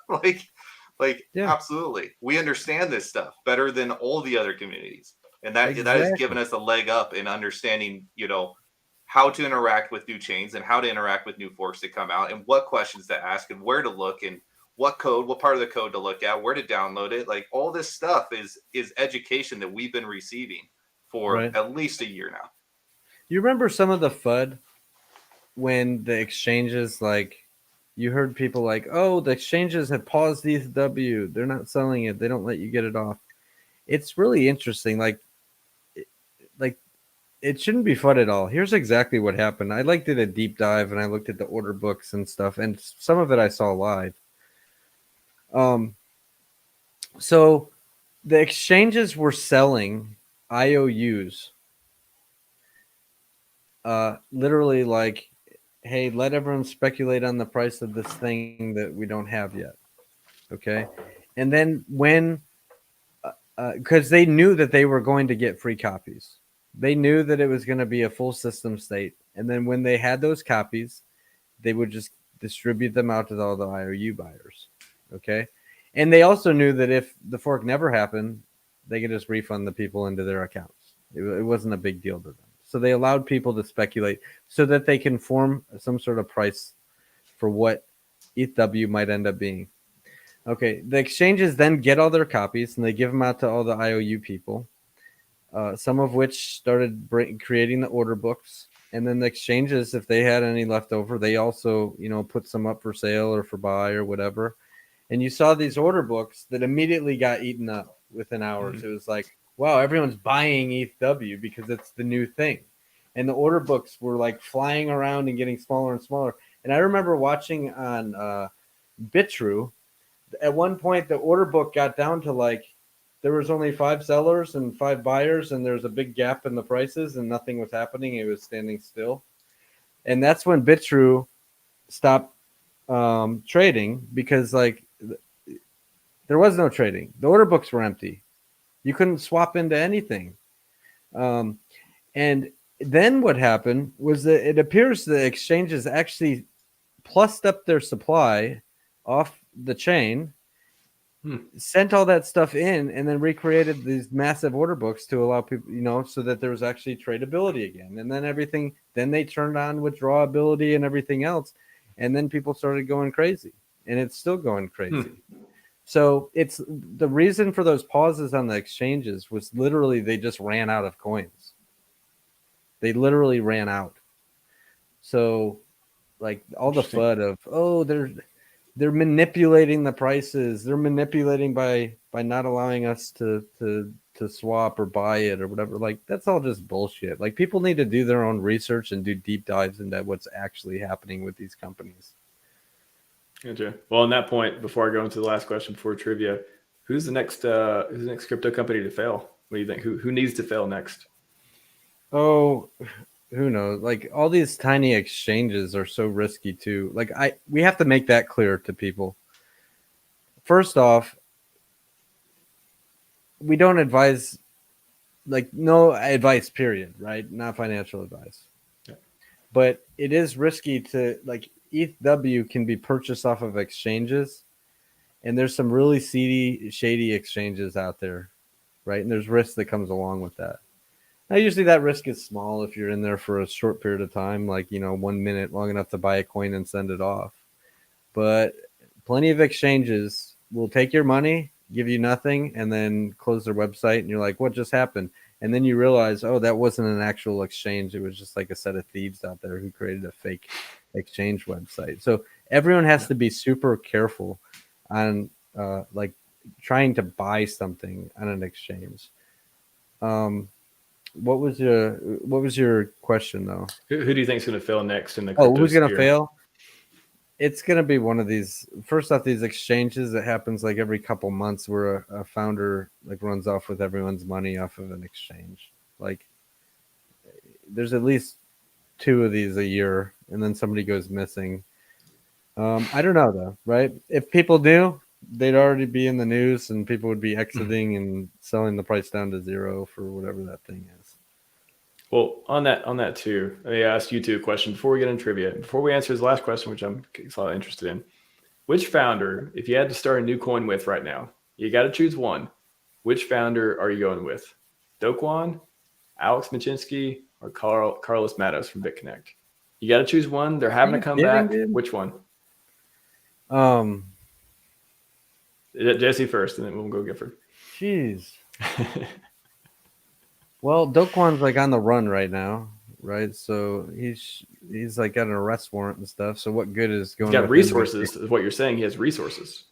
B: Yeah. Absolutely. We understand this stuff better than all the other communities. And that has given us a leg up in understanding, how to interact with new chains and how to interact with new forks that come out and what questions to ask and where to look and what part of the code to look at, where to download it. Like all this stuff is education that we've been receiving for at least a year now.
C: You remember some of the FUD when the exchanges, like you heard people like, oh, the exchanges have paused ETHW. They're not selling it. They don't let you get it off. It's really interesting. Like it shouldn't be FUD at all. Here's exactly what happened. I did a deep dive and I looked at the order books and stuff. And some of it I saw live. So the exchanges were selling IOUs, literally like, hey, let everyone speculate on the price of this thing that we don't have yet. Okay. And then when, because they knew that they were going to get free copies, they knew that it was going to be a full system state. And then when they had those copies, they would just distribute them out to all the IOU buyers. Okay. And they also knew that if the fork never happened, they could just refund the people into their accounts. It wasn't a big deal to them. So they allowed people to speculate so that they can form some sort of price for what ETHW might end up being. Okay, the exchanges then get all their copies and they give them out to all the IOU people, some of which started creating the order books. And then the exchanges, if they had any left over, they also, put some up for sale or for buy or whatever. And you saw these order books that immediately got eaten up within hours. Mm-hmm. It was like, wow, everyone's buying ETHW because it's the new thing. And the order books were like flying around and getting smaller and smaller. And I remember watching on Bitrue, at one point the order book got down to like, there was only 5 sellers and 5 buyers, and there's a big gap in the prices and nothing was happening. It was standing still. And that's when Bitrue stopped trading because like there was no trading. The order books were empty. You couldn't swap into anything. And then what happened was that it appears the exchanges actually plussed up their supply off the chain, sent all that stuff in, and then recreated these massive order books to allow people, so that there was actually tradability again. And then they turned on withdrawability and everything else. And then people started going crazy, and it's still going crazy. So it's the reason for those pauses on the exchanges was literally they just ran out of coins. They literally ran out. So like all the FUD of, they're manipulating the prices. They're manipulating by not allowing us to swap or buy it or whatever. Like that's all just bullshit. Like people need to do their own research and do deep dives into what's actually happening with these companies.
A: Gotcha. Well, on that point, before I go into the last question before trivia, who's the next crypto company to fail? What do you think? Who needs to fail next?
C: Oh, who knows? Like all these tiny exchanges are so risky too. Like we have to make that clear to people. First off, we don't advise, like no advice, period, right? Not financial advice. Yeah. But it is risky to like ETHW can be purchased off of exchanges, and there's some really shady exchanges out there, right? And there's risk that comes along with that. Now, usually that risk is small if you're in there for a short period of time, like, 1 minute, long enough to buy a coin and send it off. But plenty of exchanges will take your money, give you nothing, and then close their website. And you're like, what just happened? And then you realize, oh, that wasn't an actual exchange. It was just like a set of thieves out there who created a fake exchange website. So everyone has to be super careful on like trying to buy something on an exchange. What was your question though?
A: Who do you think is going to fail next in the
C: crypto who's going to fail? It's going to be one of these. First off, these exchanges that happens like every couple months where a founder like runs off with everyone's money off of an exchange. Like there's at least 2 of these a year, and then somebody goes missing. I don't know though, right? If people knew, they'd already be in the news and people would be exiting and selling the price down to 0 for whatever that thing is.
A: Well, on that too, let me ask you 2 a question before we get into trivia. Before we answer his last question, which I'm interested in, which founder, if you had to start a new coin with right now, you got to choose one. Which founder are you going with? Do Kwon, Alex Machinsky, or Carlos Matos from BitConnect? You got to choose one. They're having a comeback. Which one? Jesse first, and then we'll go Gifford.
C: Jeez. Well, Do Kwon's like on the run right now, right? So he's like got an arrest warrant and stuff. So what good is going?
A: He's got resources, is what you're saying. He has resources.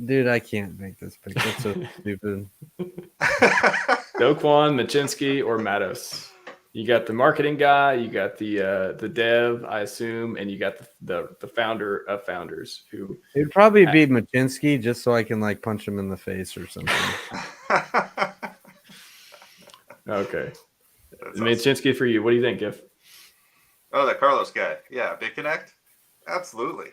C: Dude, I can't make this pick. That's so stupid.
A: Do Kwon, Machinsky, or Matos? You got the marketing guy, you got the dev, I assume, and you got the founder of founders who
C: it'd probably be Machinsky, just so I can like punch him in the face or something.
A: Okay. Machinsky awesome. For you. What do you think, Giff?
B: Oh, that Carlos guy. Yeah, BitConnect? Absolutely.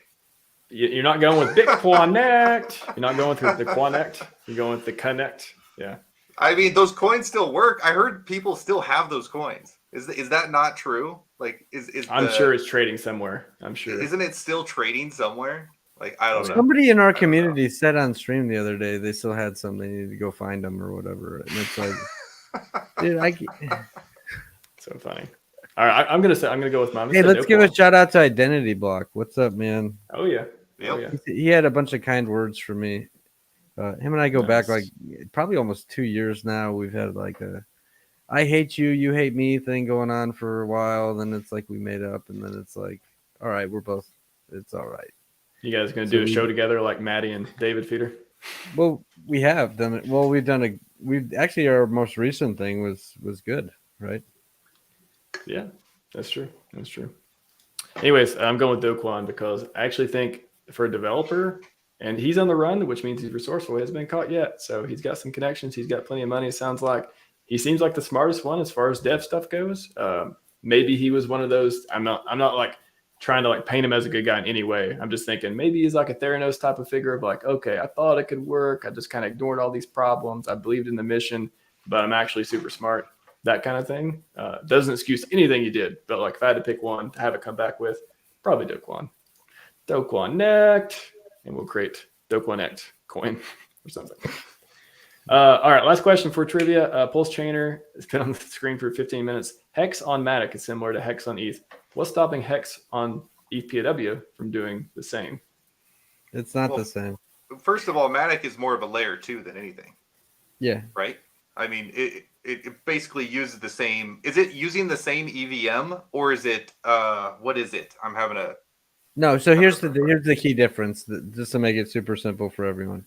A: You're not going with BitConnect. You're not going with the Connect. You're going with the Connect. Yeah.
B: I mean, those coins still work. I heard people still have those coins. Is that not true? Like,
A: I'm sure it's trading somewhere. I'm sure.
B: Isn't it still trading somewhere? Like, I don't know.
C: Somebody in our community said on stream the other day they still had some. They needed to go find them or whatever. And it's like, dude,
A: so funny. All right, I'm gonna go with mine.
C: Hey, let's give a shout out to Identity Block. What's up, man?
A: Oh yeah.
B: Yep.
A: Oh, yeah.
C: He had a bunch of kind words for me. Him and I go back like probably almost 2 years now. We've had like a I hate you, you hate me thing going on for a while. Then it's like we made up, and then it's like, all right, it's all right.
A: You guys gonna do a show together like Maddie and David Feeder?
C: Well, we have done it. Well, we've actually our most recent thing was good, right?
A: Yeah, that's true. That's true. Anyways, I'm going with Do Kwon because I actually think for a developer, and he's on the run, which means he's resourceful. He hasn't been caught yet. So he's got some connections. He's got plenty of money. It sounds like he seems like the smartest one as far as dev stuff goes. Maybe he was one of those. I'm not like trying to like paint him as a good guy in any way. I'm just thinking maybe he's like a Theranos type of figure of like, okay, I thought it could work. I just kind of ignored all these problems. I believed in the mission, but I'm actually super smart. That kind of thing. Doesn't excuse anything you did. But like if I had to pick one to have it come back with, probably Do Kwon. Do Kwon next. and we'll create DoConnect coin or something. All right, last question for trivia. Pulse Chainer has been on the screen for 15 minutes. HEX on Matic is similar to HEX on ETH. What's stopping HEX on ETHW from doing the same?
C: It's not the same.
B: First of all, Matic is more of a layer 2 than anything.
C: Yeah.
B: Right? I mean, it basically uses the same. Is it using the same EVM or is it, what is it? I'm having a.
C: No, so here's the key difference, just to make it super simple for everyone.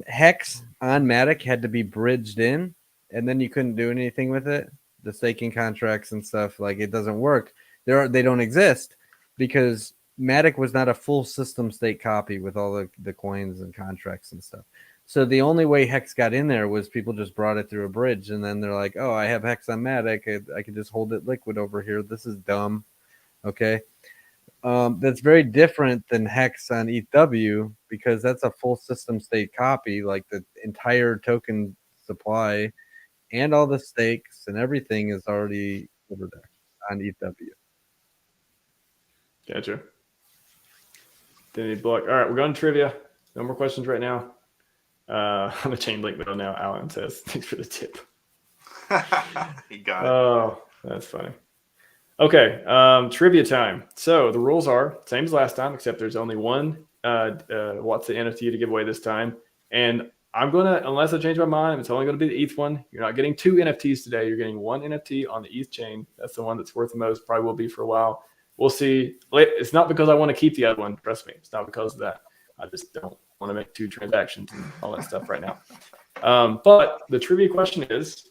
C: HEX on Matic had to be bridged in, and then you couldn't do anything with it. The staking contracts and stuff, like, it doesn't work. They don't exist because Matic was not a full system state copy with all the coins and contracts and stuff. So the only way HEX got in there was people just brought it through a bridge, and then they're like, oh, I have HEX on Matic. I can just hold it liquid over here. This is dumb. Okay. That's very different than HEX on ETHW because that's a full system state copy, like the entire token supply and all the stakes and everything is already over there on ETHW.
A: Gotcha. Didn't need block. All right, we're going to trivia. No more questions right now. I'm a chain link middle now. Alan says, thanks for the tip.
B: He got it.
A: Oh, that's funny. Okay, trivia time. So the rules are same as last time, except there's only one WAATSA NFT to give away this time. And I'm gonna, unless I change my mind, it's only gonna be the ETH one. You're not getting 2 NFTs today. You're getting 1 NFT on the ETH chain. That's the one that's worth the most. Probably will be for a while. We'll see. It's not because I want to keep the other one. Trust me, it's not because of that. I just don't want to make 2 transactions and all that stuff right now. But the trivia question is,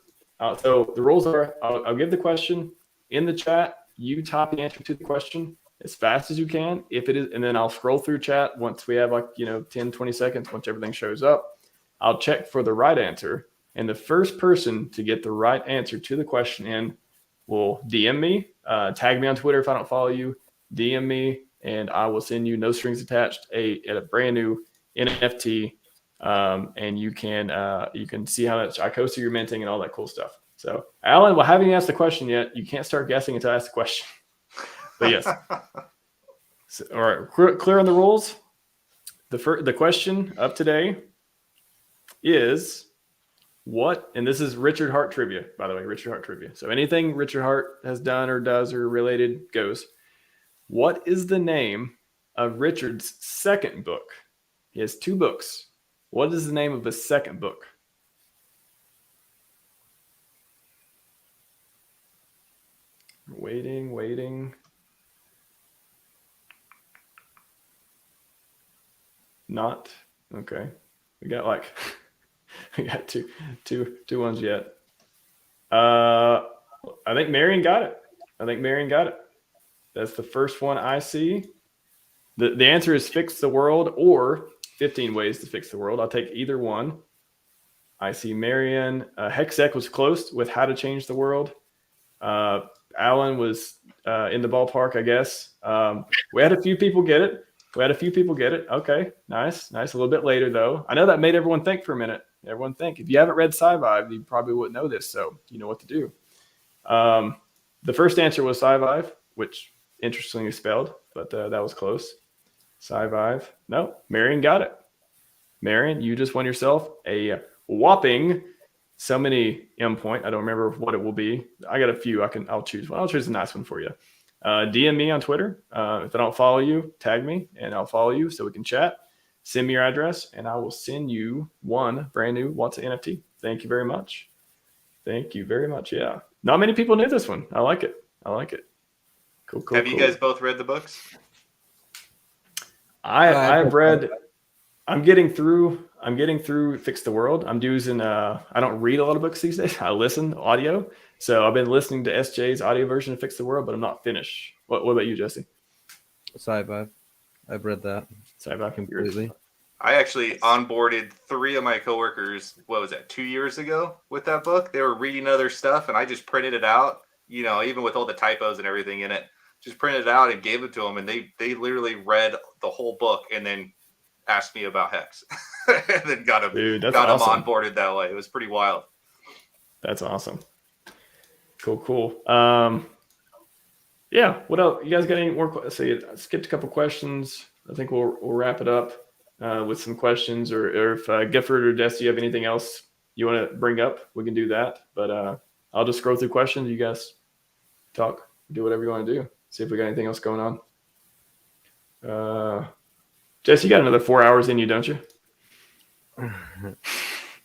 A: so the rules are, I'll give the question in the chat. You type the answer to the question as fast as you can. If it is, and then I'll scroll through chat once we have 10, 20 seconds, once everything shows up. I'll check for the right answer. And the first person to get the right answer to the question in will DM me, tag me on Twitter if I don't follow you, DM me, and I will send you, no strings attached, a brand new NFT, and you can see how much Icosa you're minting and all that cool stuff. So, Alan, well, haven't asked the question yet. You can't start guessing until I ask the question. But yes. So, all right, clear on the rules. The question of today is what, and this is Richard Hart trivia, by the way, Richard Hart trivia. So anything Richard Hart has done or does or related goes. What is the name of Richard's second book? He has 2 books. What is the name of his second book? Waiting. Not okay. We got two ones yet. I think Marion got it. That's the first one I see. The answer is Fix the World or 15 Ways to Fix the World. I'll take either one. I see Marion. Hexec was close with How to Change the World. Alan was in the ballpark, I guess. We had a few people get it. Okay, nice. A little bit later, though. I know that made everyone think for a minute. If you haven't read Scivive, you probably wouldn't know this, so you know what to do. The first answer was Scivive, which interestingly spelled, but that was close. Scivive. No, Marion got it. Marion, you just won yourself a whopping so many M point. I don't remember what it will be. I got a few. I'll choose one. I'll choose a nice one for you. DM me on Twitter. If I don't follow you, tag me and I'll follow you so we can chat. Send me your address and I will send you 1 brand new WAATSA NFT. Thank you very much. Yeah. Not many people knew this one. I like it. Cool.
B: Have you guys both read the books?
A: I've read. I'm getting through Fix the World. I'm using. I don't read a lot of books these days. I listen audio. So I've been listening to SJ's audio version of Fix the World, but I'm not finished. What about you, Jesse?
C: Scivive. I've read that.
A: Scivive
C: completely.
B: I actually onboarded 3 of my coworkers. What was that? 2 years ago with that book. They were reading other stuff, and I just printed it out. Even with all the typos and everything in it, just printed it out and gave it to them, and they literally read the whole book and then asked me about HEX, and then got them onboarded that way. It was pretty wild.
A: That's awesome. Cool. Yeah. What else? You guys got any more? I skipped a couple questions. I think we'll wrap it up with some questions, or if Gifford or Jesse, you have anything else you want to bring up, we can do that. But I'll just scroll through questions. You guys talk, do whatever you want to do. See if we got anything else going on. Jesse, you got another 4 hours in you, don't you?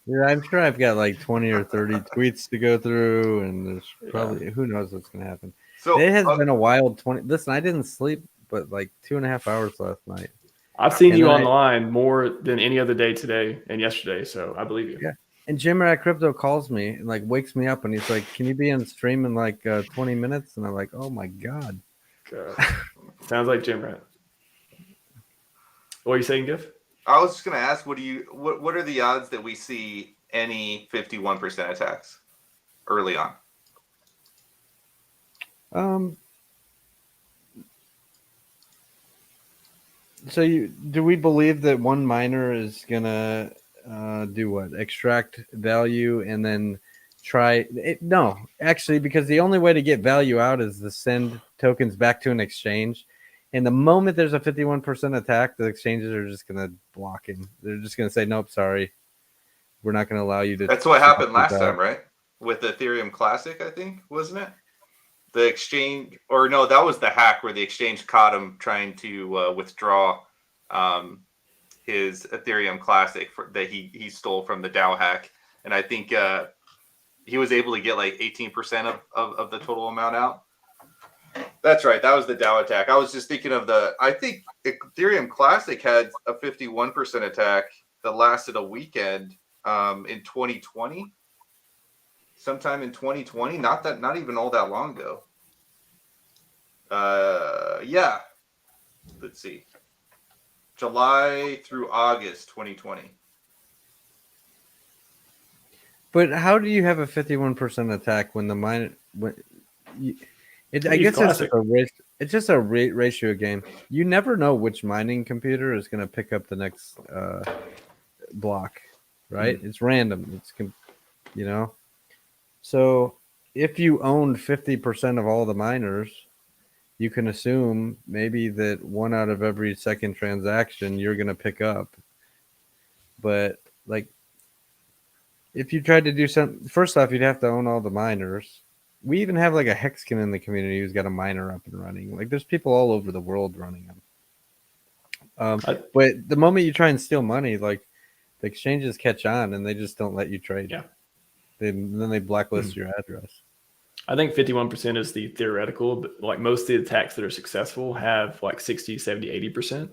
C: Yeah, I'm sure I've got like 20 or 30 tweets to go through, and there's probably who knows what's going to happen.
B: So
C: it has been a wild 20. Listen, I didn't sleep but like 2.5 hours last night.
A: I've seen you online more than any other day today and yesterday, so I believe you.
C: Yeah. And Jim at Crypto calls me and like wakes me up, and he's like, "Can you be on stream in like 20 minutes?" And I'm like, "Oh my god."
A: Sounds like Jim Rat. What are you saying, Giff?
B: I was just going to ask, what are the odds that we see any 51% attacks early on?
C: So do we believe that one miner is gonna do what? Extract value and then try it? No, actually, because the only way to get value out is to send tokens back to an exchange. And the moment there's a 51% attack, the exchanges are just going to block him. They're just going to say, nope, sorry. We're not going to allow you to.
B: That's what happened last time, right? With Ethereum Classic, I think, wasn't it? The exchange, or no, that was the hack where the exchange caught him trying to withdraw his Ethereum Classic that he stole from the DAO hack. And I think he was able to get like 18% of the total amount out. That's right. That was the DAO attack. I was just thinking of I think Ethereum Classic had a 51% attack that lasted a weekend in 2020. Sometime in 2020, not even all that long ago. Yeah. Let's see. July through August 2020.
C: But how do you have a 51% attack when the mine I guess it's just a ratio game. You never know which mining computer is going to pick up the next block, right? Mm-hmm. It's random. So if you owned 50% of all the miners, you can assume maybe that 1 out of every second transaction you're going to pick up. But like, if you tried to do something, first off, you'd have to own all the miners. We even have like a Hexkin in the community who's got a miner up and running. Like there's people all over the world running them. But the moment you try and steal money, like the exchanges catch on and they just don't let you trade.
A: Yeah.
C: Then they blacklist your address.
A: I think 51% is the theoretical, but like most of the attacks that are successful have like 60, 70, 80%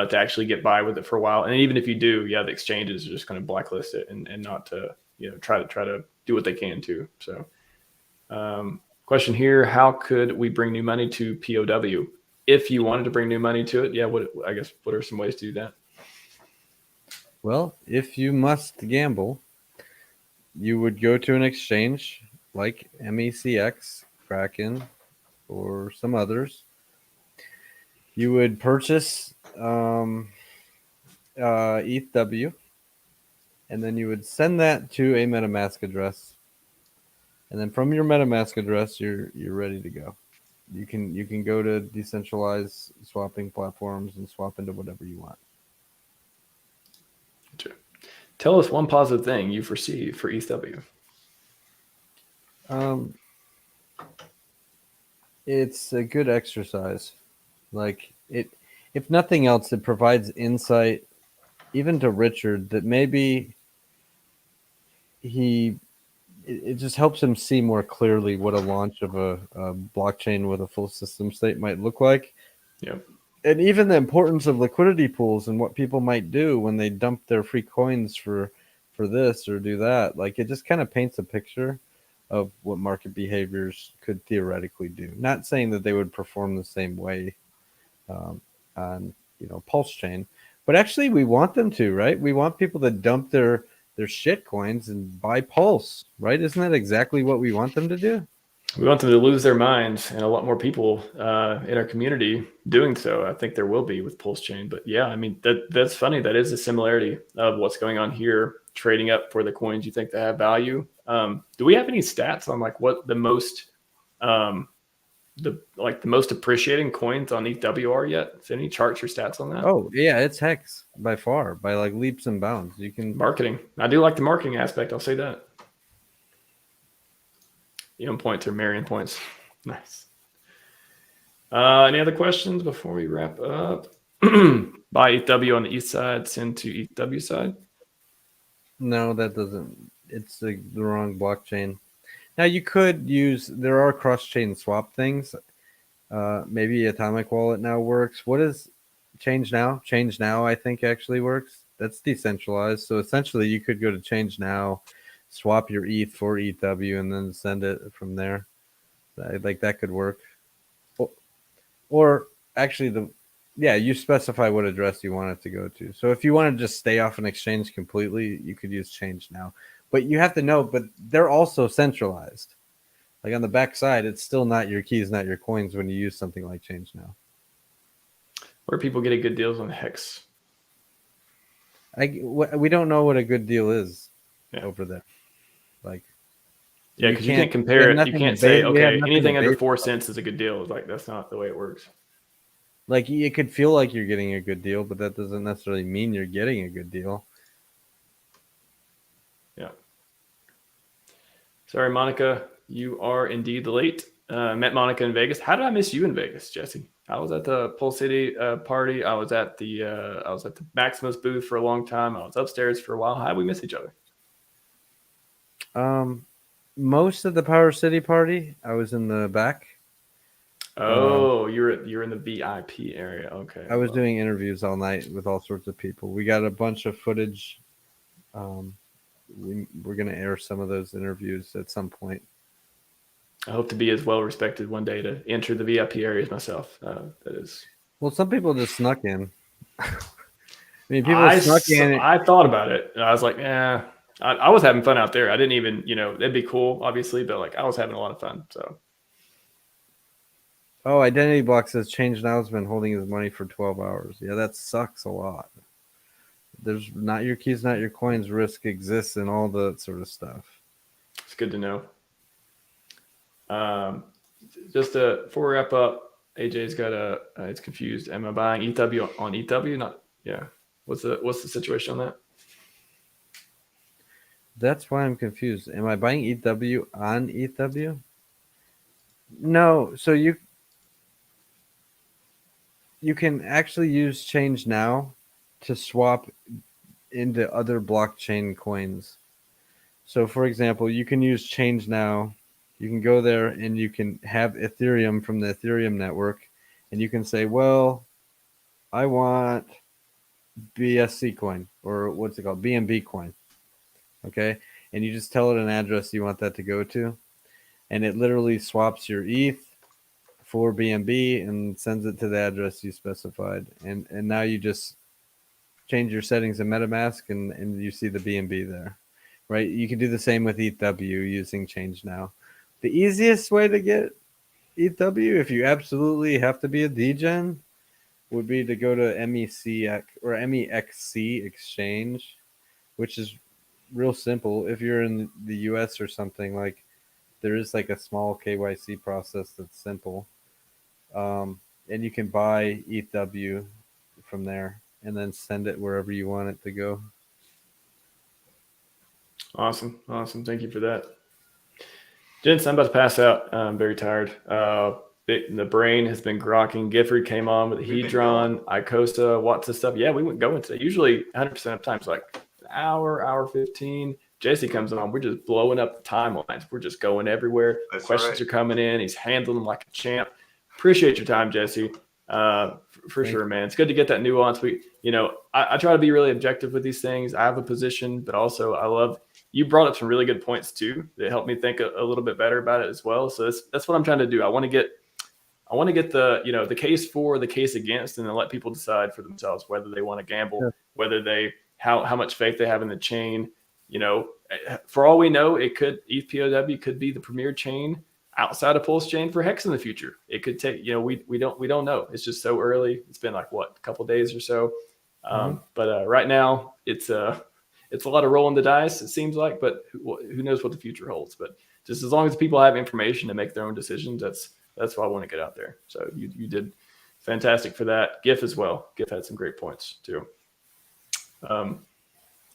A: to actually get by with it for a while. And even if you do, the exchanges are just going to blacklist it and not to, try to do what they can to. So question here, how could we bring new money to POW? If you wanted to bring new money to it, what are some ways to do that?
C: Well, if you must gamble, you would go to an exchange like MECX, Kraken, or some others. You would purchase ETHW, and then you would send that to a MetaMask address. And then from your MetaMask address, you're ready to go. You can go to decentralized swapping platforms and swap into whatever you want.
A: Tell us one positive thing you foresee for ETHW.
C: It's a good exercise. Like if nothing else, it provides insight, even to Richard, that maybe it just helps him see more clearly what a launch of a blockchain with a full system state might look like.
A: Yeah.
C: And even the importance of liquidity pools and what people might do when they dump their free coins for this or do that. Like it just kind of paints a picture of what market behaviors could theoretically do. Not saying that they would perform the same way on PulseChain, but actually we want them to, right? We want people to dump their shit coins and buy Pulse, right? Isn't that exactly what we want them to do?
A: We want them to lose their minds, and a lot more people in our community doing so. I think there will be with PulseChain, but yeah, I mean that's funny. That is a similarity of what's going on here, trading up for the coins you think that have value. Do we have any stats on like what the most the most appreciating coins on ETHW are yet? Is there any charts or stats on that?
C: Oh yeah, it's HEX by far, by like leaps and bounds. You can
A: Marketing. I do like the marketing aspect. I'll say that. EM points are Marion points. Nice. Any other questions before we wrap up? Buy ETHW on the east side, send to ETHW side.
C: No, that doesn't. It's the wrong blockchain. Now you could use. There are cross-chain swap things. Maybe Atomic Wallet now works. What is Change Now? Change Now, I think, actually works. That's decentralized. So essentially, you could go to Change Now, swap your ETH for ETHW, and then send it from there. Like that could work. Or actually, you specify what address you want it to go to. So if you want to just stay off an exchange completely, you could use Change Now. But you have to know, but they're also centralized. Like on the back side, it's still not your keys, not your coins when you use something like Change Now.
A: Where people get good deals on HEX?
C: We don't know what a good deal is over there. Like,
A: yeah, because you can't compare it. You can't say, okay, anything under 4 cents is a good deal. It's like, that's not the way it works.
C: Like, it could feel like you're getting a good deal, but that doesn't necessarily mean you're getting a good deal.
A: Yeah. Sorry, Monica, you are indeed late. Met Monica in Vegas. How did I miss you in Vegas, Jesse? I was at the Pulse City party. I was at the Maximus booth for a long time. I was upstairs for a while. How did we miss each other?
C: Most of the Power City party, I was in the back.
A: Oh, you're in the VIP area. Okay.
C: I was doing interviews all night with all sorts of people. We got a bunch of footage. We're going to air some of those interviews at some point.
A: I hope to be as well respected one day to enter the VIP areas myself. That is.
C: Well, some people just snuck in. I mean, people snuck in.
A: I thought about it. I was like, yeah. I was having fun out there. I didn't even, it'd be cool, obviously, but like I was having a lot of fun. So.
C: Oh, Identity Block says Change Now has been holding his money for 12 hours. Yeah, that sucks a lot. There's not your keys, not your coins. Risk exists and all that sort of stuff.
A: It's good to know. Just before we wrap up, AJ's got it's confused. Am I buying ETHW on ETHW? Not, yeah. What's the situation on that?
C: That's why I'm confused. Am I buying ETHW on ETHW? No. So you can actually use Change Now to swap into other blockchain coins. So for example, you can use Change Now. You can go there and you can have Ethereum from the Ethereum network, and you can say, well, I want BSC coin, or what's it called? BNB coin. Okay. And you just tell it an address you want that to go to, and it literally swaps your ETH for BNB and sends it to the address you specified. And now you just change your settings in MetaMask and you see the BNB there, right? You can do the same with ETHW using Change Now. The easiest way to get ETHW, if you absolutely have to be a degen, would be to go to MEC or MEXC exchange, which is real simple. If you're in the US or something, like there is like a small KYC process that's simple. And you can buy ETHW from there and then send it wherever you want it to go.
A: Awesome. Thank you for that. Gents, I'm about to pass out. I'm very tired. The brain has been grokking. Gifford came on with the Hedron, Icosa, Watsa stuff. Yeah, we went going today. Usually 100% of times like an hour 15. Jesse comes on. We're just blowing up the timelines. We're just going everywhere.
B: That's
A: Questions
B: right.
A: are coming in. He's handling them like a champ. Appreciate your time, Jesse. For sure, man. It's good to get that nuance. I try to be really objective with these things. I have a position, but also I love. You brought up some really good points too that helped me think a little bit better about it as well. So that's what I'm trying to do. I want to get the the case for, the case against, and then let people decide for themselves whether they want to gamble, whether they how much faith they have in the chain. For all we know, ETHW could be the premier chain outside of PulseChain for HEX in the future. It could take, we don't know. It's just so early. It's been like a couple days or so. But right now it's a lot of rolling the dice, it seems like, but who knows what the future holds. But just as long as people have information to make their own decisions, That's why I want to get out there. So you did fantastic for that. GIF as well. GIF had some great points too. I'm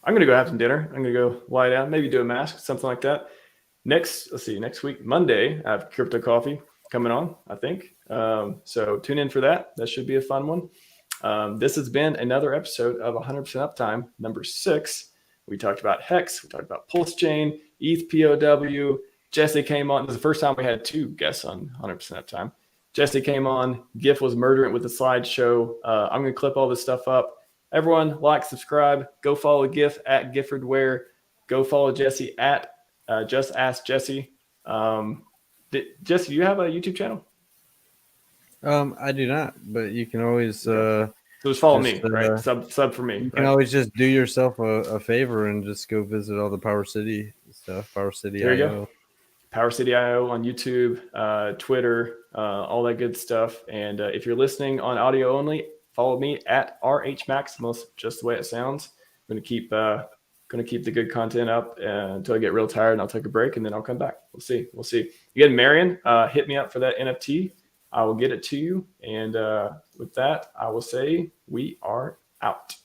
A: going to go have some dinner. I'm going to go lie down, maybe do a mask, something like that. Next week, Monday, I have Crypto Coffee coming on, I think. So tune in for that. That should be a fun one. This has been another episode of 100% Uptime, number 6. We talked about HEX. We talked about PulseChain, ETHW. Jesse came on. This is the first time we had 2 guests on 100% Uptime. Jesse came on. GIF was murdering with the slideshow. I'm going to clip all this stuff up. Everyone, like, subscribe. Go follow GIF at GIFFORDwear. Go follow Jesse at JustAskJesse. Jesse, do you have a YouTube channel?
C: I do not, but you can always
A: so just follow me, right? Sub for me.
C: You can always just do yourself a favor and just go visit all the Power City stuff. Power City
A: there you
C: IO.
A: go. Power City IO on YouTube, Twitter, all that good stuff. And if you're listening on audio only, follow me at RHMax, most just the way it sounds. I'm going to keep the good content up until I get real tired, and I'll take a break, and then I'll come back. We'll see. Again, Marion, hit me up for that NFT. I will get it to you. And with that, I will say we are out.